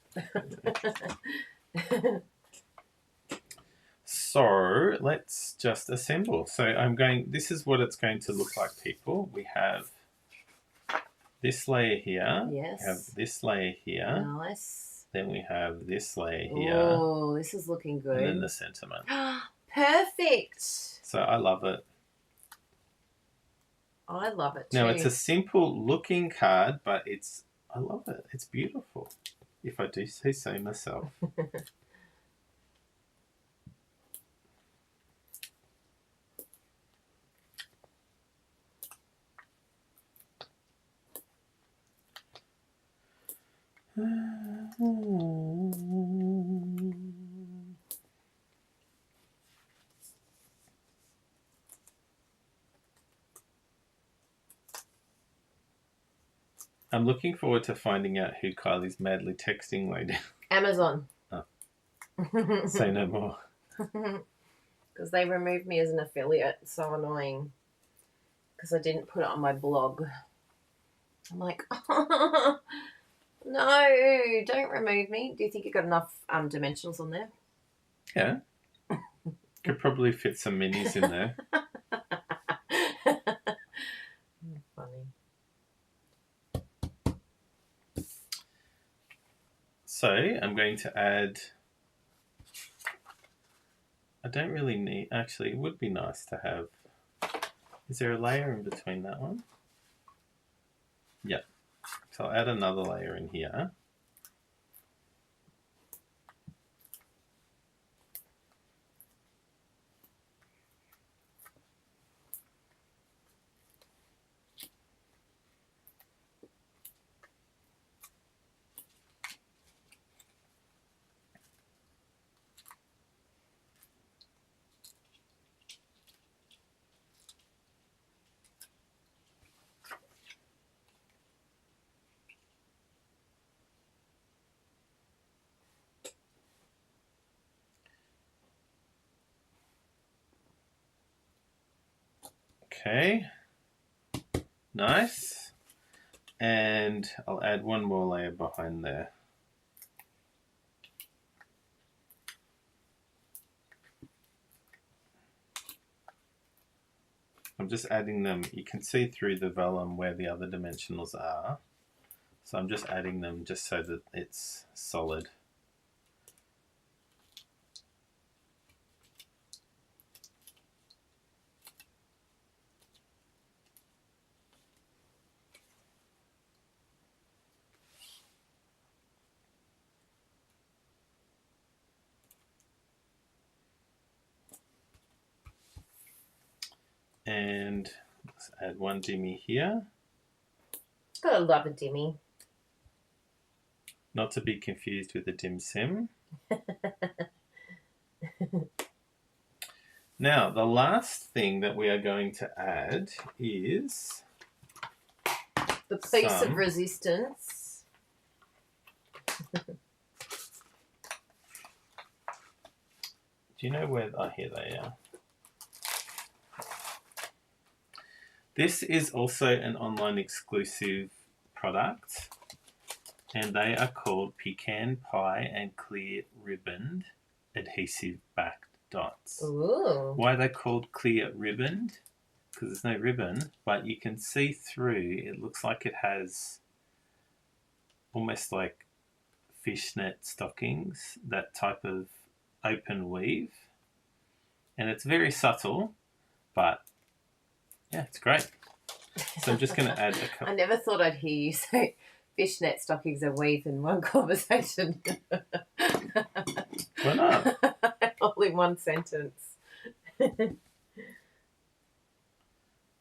So let's just assemble. So this is what it's going to look like, people. We have this layer here. Yes. We have this layer here. Nice. Then we have this layer here. Oh, this is looking good. And then the sentiment. Perfect. So I love it. I love it too. Now it's a simple looking card, but I love it. It's beautiful, if I do say so myself. I'm looking forward to finding out who Kylie's madly texting lady. Amazon. Oh. Say no more. Because they removed me as an affiliate. It's so annoying. Because I didn't put it on my blog. I'm like, oh, no, don't remove me. Do you think you got enough dimensionals on there? Yeah. Could probably fit some minis in there. Funny. So I'm going to add, I don't really need, actually it would be nice to have, is there a layer in between that one? Yeah. So I'll add another layer in here. Okay, nice. And I'll add one more layer behind there. I'm just adding them. You can see through the vellum where the other dimensionals are. So I'm just adding them just so that it's solid. And let's add one dimmy here. Gotta love a dimmy. Not to be confused with a dim sim. Now, the last thing that we are going to add is the piece of resistance. Do you know where? Oh, here they are. This is also an online exclusive product, and they are called Pecan Pie and Clear Ribboned Adhesive Backed Dots. Ooh. Why are they called clear ribboned? Because there's no ribbon, but you can see through. It looks like it has almost like fishnet stockings, that type of open weave. And it's very subtle, but yeah, it's great. So I'm just going to add a couple. I never thought I'd hear you say fishnet stockings are weave in one conversation. Why not? All in one sentence.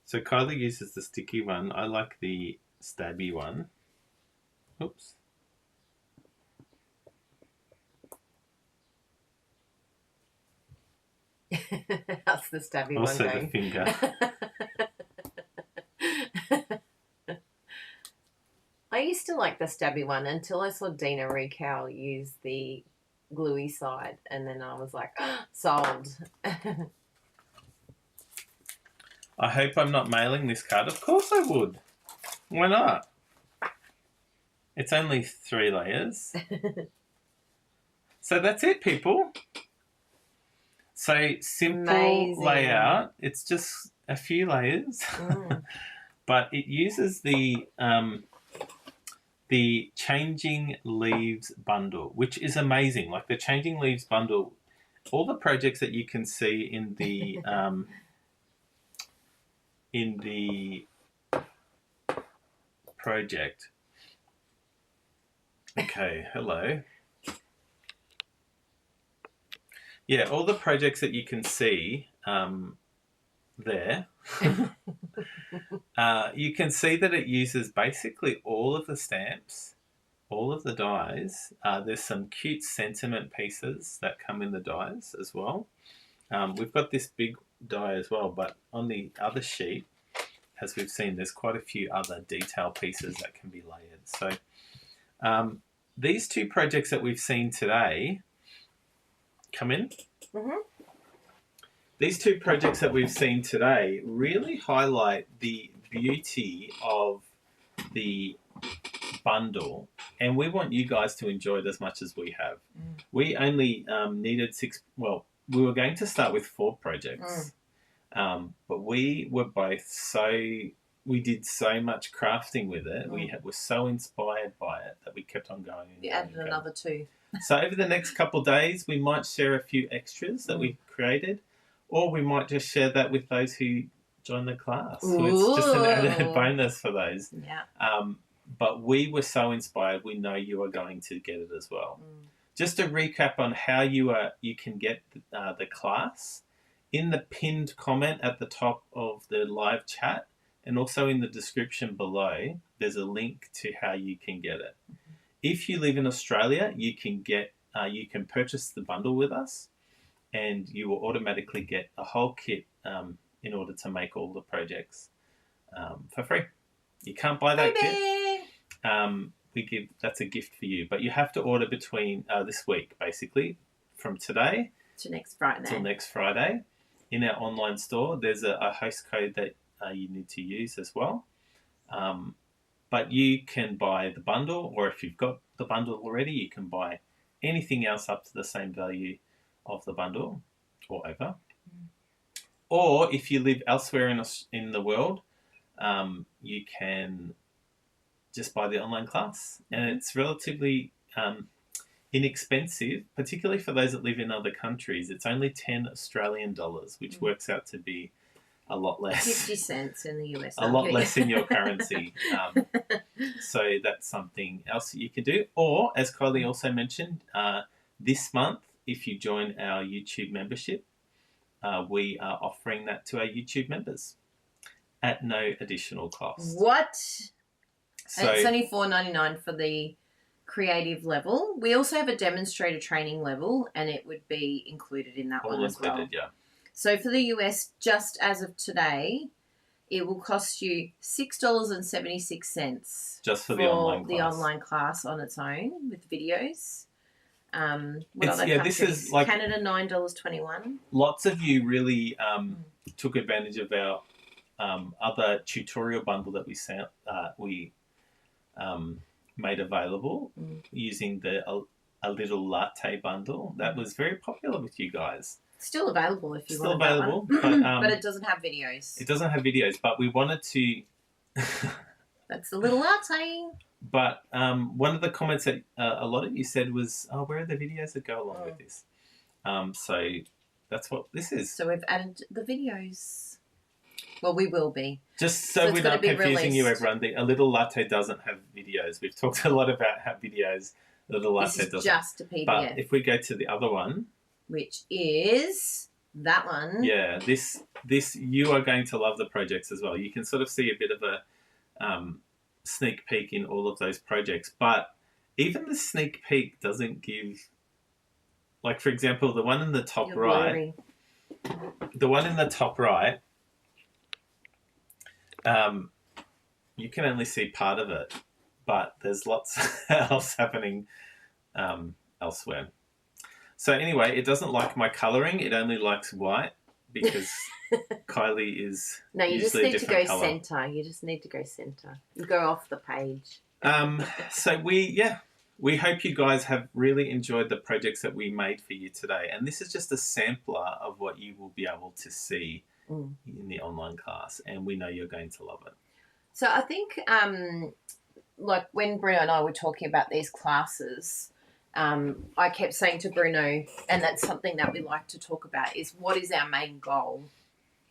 So Kylie uses the sticky one. I like the stabby one. Oops. That's the stabby Also one the going. finger. I used to like the stabby one until I saw Dina Recal use the gluey side, and then I was like, sold. I hope I'm not mailing this card. Of course I would. Why not? It's only 3 layers. So that's it, people. So simple Amazing. layout. It's just a few layers. But it uses the Changing Leaves bundle, which is amazing. Like the Changing Leaves bundle, all the projects that you can see in the project. Okay, hello. Yeah, all the projects that you can see there, you can see that it uses basically all of the stamps, all of the dies. There's some cute sentiment pieces that come in the dies as well. We've got this big die as well, but on the other sheet, as we've seen, there's quite a few other detail pieces that can be layered. So these 2 projects that we've seen today, come in. Mm-hmm. These 2 projects that we've seen today really highlight the beauty of the bundle, and we want you guys to enjoy it as much as we have. We only needed 6. Well, we were going to start with 4 projects, but we were both we did so much crafting with it. We were so inspired by it that we kept on going. We added another 2. So over the next couple of days, we might share a few extras that we've created, or we might just share that with those who join the class. So it's just an added bonus for those. Yeah. But we were so inspired. We know you are going to get it as well. Just to recap on how you can get the class, in the pinned comment at the top of the live chat, and also in the description below, there's a link to how you can get it. If you live in Australia, you can purchase the bundle with us, and you will automatically get a whole kit in order to make all the projects for free. You can't buy that kit. That's a gift for you, but you have to order between this week, basically, from today to next Friday. Till next Friday, in our online store. There's a host code that you need to use as well. But you can buy the bundle, or if you've got the bundle already, you can buy anything else up to the same value of the bundle or over. Or if you live elsewhere in the world, you can just buy the online class. And it's relatively inexpensive, particularly for those that live in other countries. It's only 10 Australian dollars, which works out to be a lot less. 50 cents in the US. A lot less in your currency. So that's something else that you can do. Or, as Kylie also mentioned, this month, if you join our YouTube membership, we are offering that to our YouTube members at no additional cost. What? So And it's only $4.99 for the creative level. We also have a demonstrator training level, and it would be included in that all one as well. included, yeah. So for the US, just as of today, it will cost you $6.76 Just for the online class on its own with videos. What other countries? This is like Canada, $9.21. Lots of you really took advantage of our other tutorial bundle that we made available using the a little latte bundle. That was very popular with you guys. Still available if you Still want available, that one. but it doesn't have videos. It doesn't have videos, but we wanted to. That's the little latte. But one of the comments that a lot of you said was, "Oh, where are the videos that go along with this?" So that's what this is. So we've added the videos. Well, we will be. Just so we're not confusing you, everyone. A little latte doesn't have videos. We've talked a lot about how videos. A little latte doesn't. This is just a PDF. But if we go to the other one, which is that one. Yeah, this you are going to love the projects as well. You can sort of see a bit of a sneak peek in all of those projects, but even the sneak peek doesn't give. Like, for example, the one in the top right. The one in the top right. You can only see part of it, but there's lots else happening elsewhere. So anyway, it doesn't like my colouring. It only likes white because Kylie is no, you just need to go colour. centre. You just need to go centre. You go off the page. So we hope you guys have really enjoyed the projects that we made for you today. And this is just a sampler of what you will be able to see in the online class. And we know you're going to love it. So I think like when Bruno and I were talking about these classes, I kept saying to Bruno, and that's something that we like to talk about, is what is our main goal?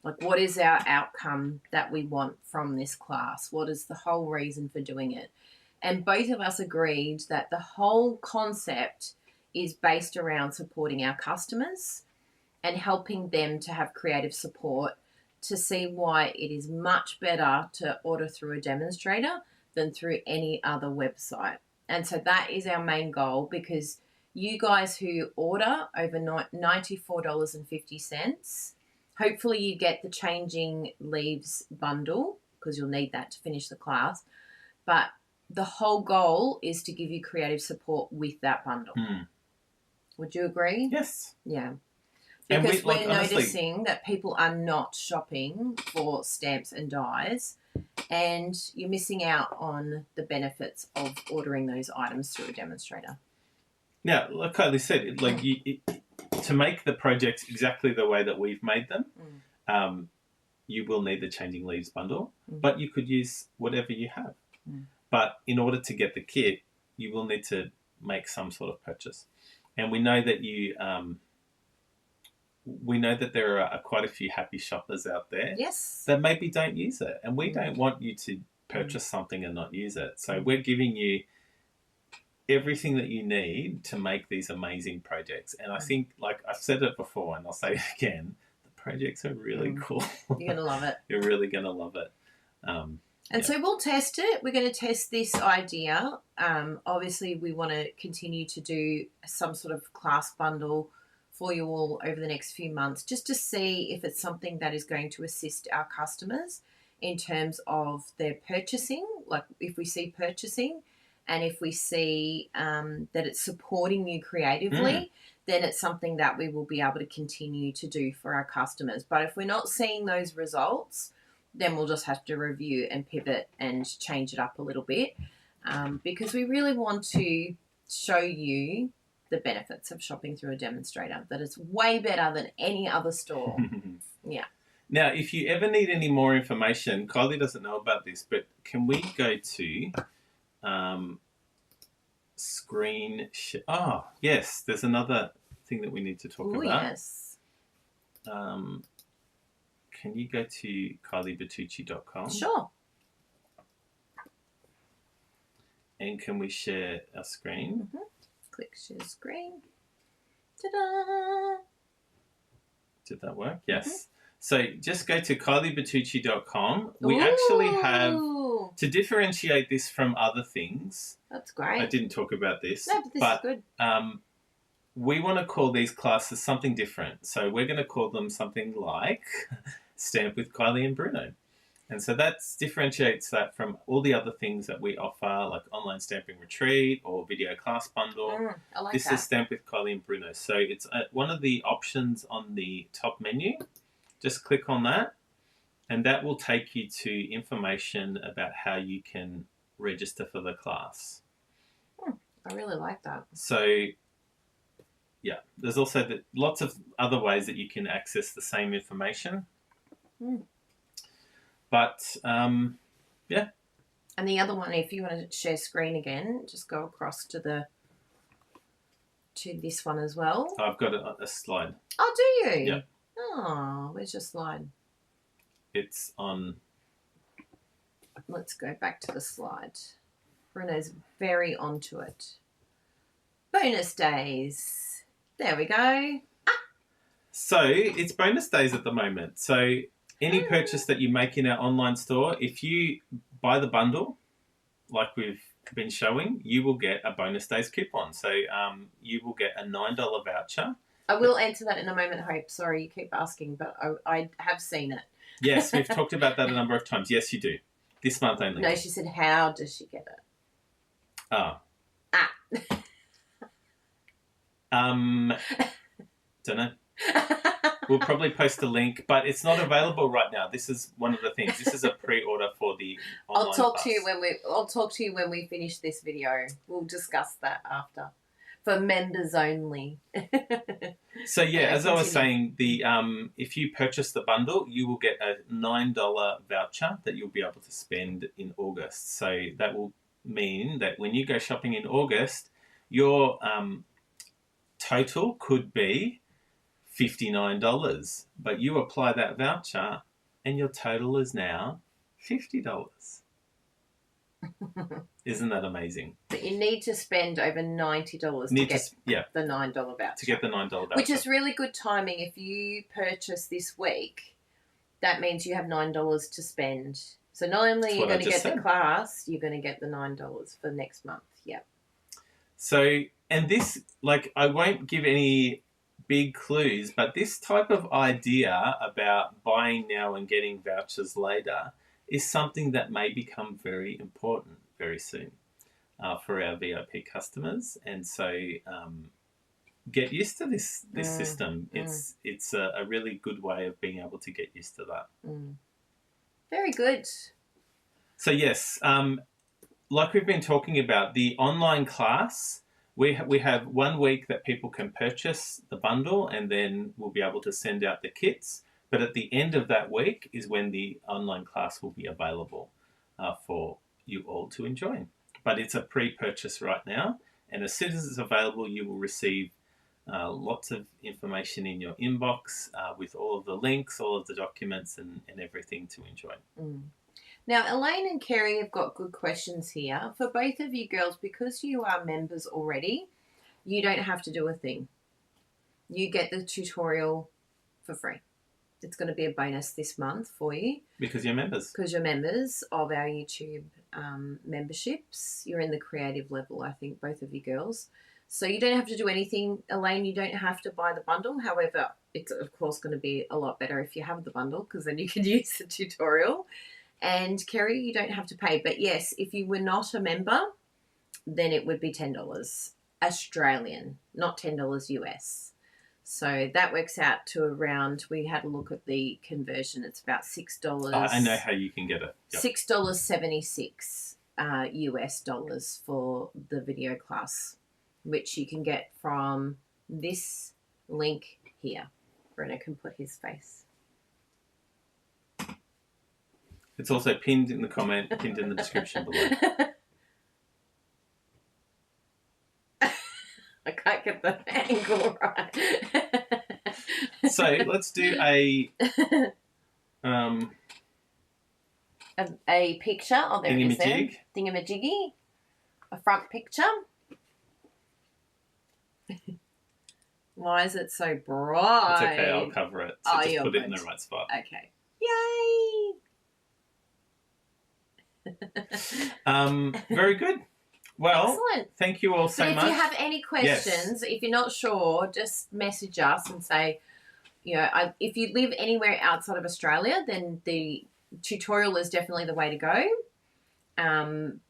Like, what is our outcome that we want from this class? What is the whole reason for doing it? And both of us agreed that the whole concept is based around supporting our customers and helping them to have creative support to see why it is much better to order through a demonstrator than through any other website. And so that is our main goal, because you guys who order over $94.50, hopefully you get the Changing Leaves bundle, because you'll need that to finish the class. But the whole goal is to give you creative support with that bundle. Would you agree? Yes. Yeah. Because we're noticing that people are not shopping for stamps and dies, and you're missing out on the benefits of ordering those items through a demonstrator. Now, like Kylie said, to make the projects exactly the way that we've made them, you will need the Changing Leaves bundle, but you could use whatever you have. But in order to get the kit, you will need to make some sort of purchase. And we know that there are quite a few happy shoppers out there that maybe don't use it. And we don't want you to purchase something and not use it. So we're giving you everything that you need to make these amazing projects. And I think, like I've said it before and I'll say it again, the projects are really cool. You're going to love it. You're really going to love it. So we'll test it. We're going to test this idea. Obviously, we want to continue to do some sort of class bundle for you all over the next few months, just to see if it's something that is going to assist our customers in terms of their purchasing, like if we see purchasing and if we see that it's supporting you creatively, then it's something that we will be able to continue to do for our customers. But if we're not seeing those results, then we'll just have to review and pivot and change it up a little bit, because we really want to show you the benefits of shopping through a demonstrator, that it's way better than any other store. Yeah. Now, if you ever need any more information, Kylie doesn't know about this, but can we go to screen share? Oh, yes, there's another thing that we need to talk about. Yes. Can you go to KylieBertucci.com? Sure. And can we share our screen? Click share screen. Ta-da! Did that work? Yes. So just go to KylieBatucci.com. We actually have, to differentiate this from other things. That's great. I didn't talk about this. No, but this is good. We want to call these classes something different. So we're going to call them something like Stamp with Kylie and Bruno. And so that differentiates that from all the other things that we offer, like online stamping retreat or video class bundle. I like this that. is Stamp with Kylie and Bruno. So it's one of the options on the top menu. Just click on that, and that will take you to information about how you can register for the class. I really like that. So, yeah, there's also lots of other ways that you can access the same information. But, yeah. And the other one, if you want to share screen again, just go across to this one as well. I've got a slide. Oh, do you? Yeah. Oh, where's your slide? It's on. Let's go back to the slide. Bruno's very onto it. Bonus days. There we go. So it's bonus days at the moment. So any purchase that you make in our online store, if you buy the bundle, like we've been showing, you will get a bonus days coupon. So you will get a $9 voucher. I will answer that in a moment, Hope. Sorry, you keep asking, but I have seen it. Yes, we've talked about that a number of times. Yes, you do. This month only. No, she said, how does she get it? Oh. Don't know. We'll probably post a link, but it's not available right now. This is one of the things. This is a pre-order for the online I'll talk class. to you when we finish this video. We'll discuss that after. For members only. So yeah, as I was continue. saying, the if you purchase the bundle, you will get a $9 voucher that you'll be able to spend in August. So that will mean that when you go shopping in August, your total could be $59, but you apply that voucher and your total is now $50. Isn't that amazing? But you need to spend over $90 to get the $9 voucher. To get the $9 voucher. Which is really good timing. If you purchase this week, that means you have $9 to spend. So not only you're going to get the class, you're going to get the $9 for next month. Yep. So, and this, like, I won't give any big clues, but this type of idea about buying now and getting vouchers later is something that may become very important very soon for our VIP customers. And so get used to this system. It's a really good way of being able to get used to that. Very good. So yes, like we've been talking about, the online class, we have 1 week that people can purchase the bundle, and then we'll be able to send out the kits. But at the end of that week is when the online class will be available for you all to enjoy. But it's a pre-purchase right now, and as soon as it's available, you will receive lots of information in your inbox with all of the links, all of the documents, and everything to enjoy. Now, Elaine and Kerry have got good questions here. For both of you girls, because you are members already, you don't have to do a thing. You get the tutorial for free. It's going to be a bonus this month for you. Because you're members. Because you're members of our YouTube memberships. You're in the creative level, I think, both of you girls. So you don't have to do anything. Elaine, you don't have to buy the bundle. However, it's, of course, going to be a lot better if you have the bundle, because then you can use the tutorial. And Kerry, you don't have to pay. But yes, if you were not a member, then it would be $10 Australian, not $10 US. So that works out to around, we had a look at the conversion, it's about $6. I know how you can get it. Yep. $6.76 US dollars for the video class, which you can get from this link here. Bruno can put his face. It's also pinned in the comment, pinned in the description below. I can't get the angle right. So let's do a picture. Oh, there it is. Thingamajig. Thingamajiggy. A front picture. Why is it so bright? It's okay, I'll cover it. So just you're put it in good. the right spot. Okay. Yay! Very good. Well, excellent. Thank you all so But much. if you have any questions, if you're not sure, just message us and say, if you live anywhere outside of Australia, then the tutorial is definitely the way to go.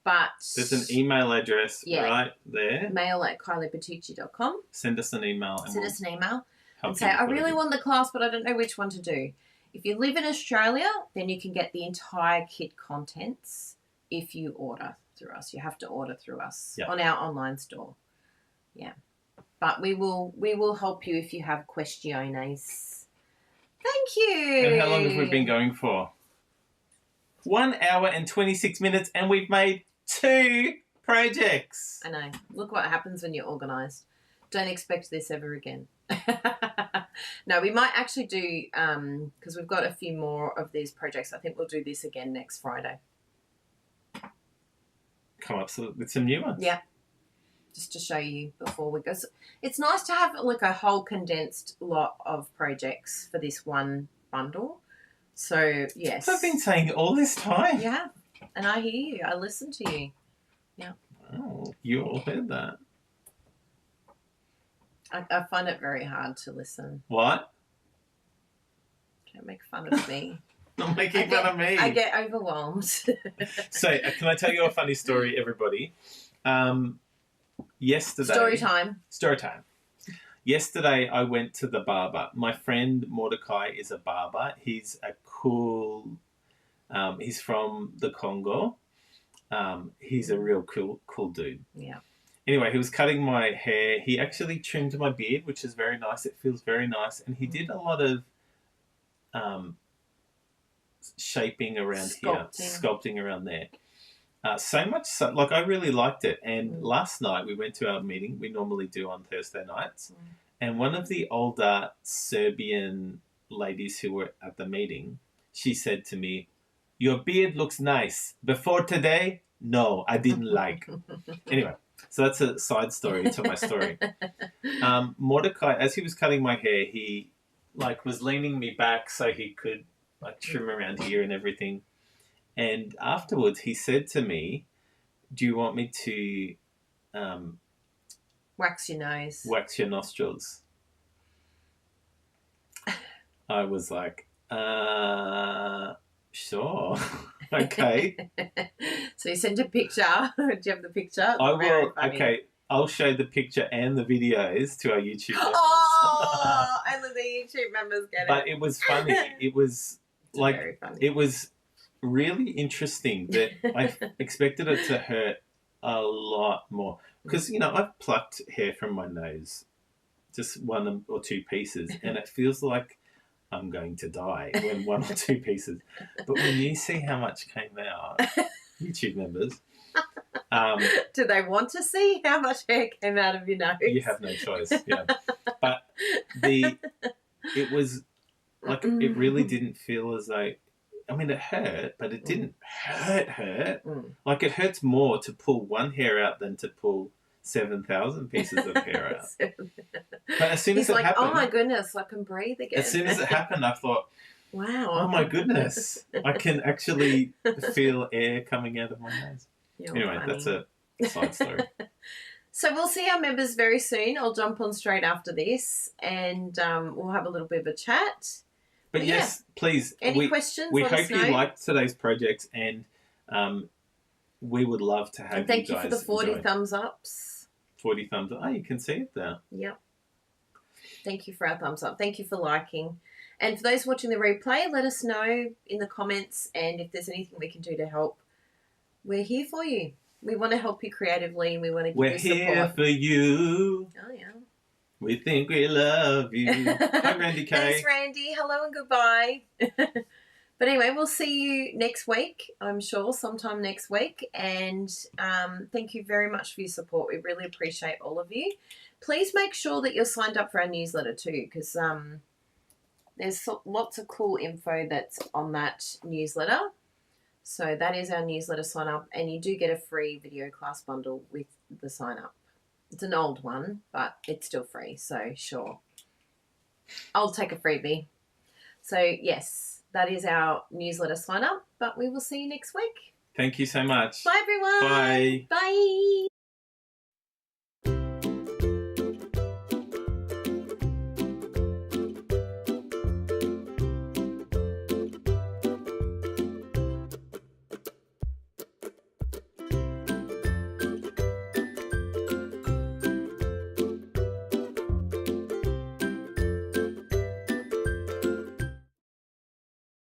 But there's an email address right there. mail@Kylie+Bruno.com. Send us an email. Send us an email and say, I really want the class, but I don't know which one to do. If you live in Australia, then you can get the entire kit contents if you order through us. You have to order through us on our online store. Yeah. But we will help you if you have questiones. Thank you. And how long have we been going for? 1 hour and 26 minutes, and we've made 2 projects. I know. Look what happens when you're organised. Don't expect this ever again. No, we might actually do, because we've got a few more of these projects. I think we'll do this again next Friday. Come up with some new ones. Yeah. Just to show you before we go. So it's nice to have like a whole condensed lot of projects for this one bundle. So, yes. I've been saying it all this time. Yeah. And I hear you. I listen to you. Yeah. Oh, you all heard that. I find it very hard to listen. What? Don't make fun of me. Not making fun of me. I get overwhelmed. So, can I tell you a funny story, everybody? Yesterday... Story time. Yesterday, I went to the barber. My friend Mordecai is a barber. He's a cool... he's from the Congo. He's a real cool dude. Yeah. Anyway, he was cutting my hair. He actually trimmed my beard, which is very nice. It feels very nice. And he did a lot of shaping around here, sculpting around there. So much so, like I really liked it. And last night we went to our meeting. We normally do on Thursday nights. And one of the older Serbian ladies who were at the meeting, she said to me, "Your beard looks nice. Before today, no, I didn't like." Anyway. So that's a side story to my story. Mordecai, as he was cutting my hair, he was leaning me back so he could trim around here and everything. And afterwards, he said to me, "Do you want me to wax your nose, wax your nostrils?" I was like, sure. Okay. So you sent a picture. Do you have the picture? I will. Okay, I'll show the picture and the videos to our YouTube members. Oh, only the YouTube members get it. But it was funny. It was very funny. It was really interesting that I expected it to hurt a lot more because I've plucked hair from my nose, just 1 or 2 pieces, and it feels like I'm going to die when 1 or 2 pieces. But when you see how much came out, YouTube members... do they want to see how much hair came out of your nose? You have no choice, yeah. But it was like, it really didn't feel as though... I mean, it hurt, but it didn't hurt. Like, it hurts more to pull 1 hair out than to pull 7,000 pieces of hair out. But as soon as it happened... oh my goodness, I can breathe again. As soon as it happened, I thought, wow. Oh my goodness. I can actually feel air coming out of my nose. Anyway, that's a side story. So we'll see our members very soon. I'll jump on straight after this and we'll have a little bit of a chat. But yes, please. Any questions? We hope you liked today's projects and we would love to have you guys. Thank you for the 40 thumbs ups. 40 thumbs up. Oh, you can see it there. Yep. Thank you for our thumbs up. Thank you for liking. And for those watching the replay, let us know in the comments and if there's anything we can do to help. We're here for you. We want to help you creatively and we want to give you support. We're here for you. Oh, yeah. We think we love you. Hi, Randy K. Thanks, Randy. Hello and goodbye. But anyway, we'll see you next week, I'm sure, sometime next week. And thank you very much for your support. We really appreciate all of you. Please make sure that you're signed up for our newsletter too, because there's lots of cool info that's on that newsletter. So that is our newsletter sign up, and you do get a free video class bundle with the sign up. It's an old one, but it's still free, so sure. I'll take a freebie. So, yes, that is our newsletter sign up, but we will see you next week. Thank you so much. Bye, everyone. Bye. Bye.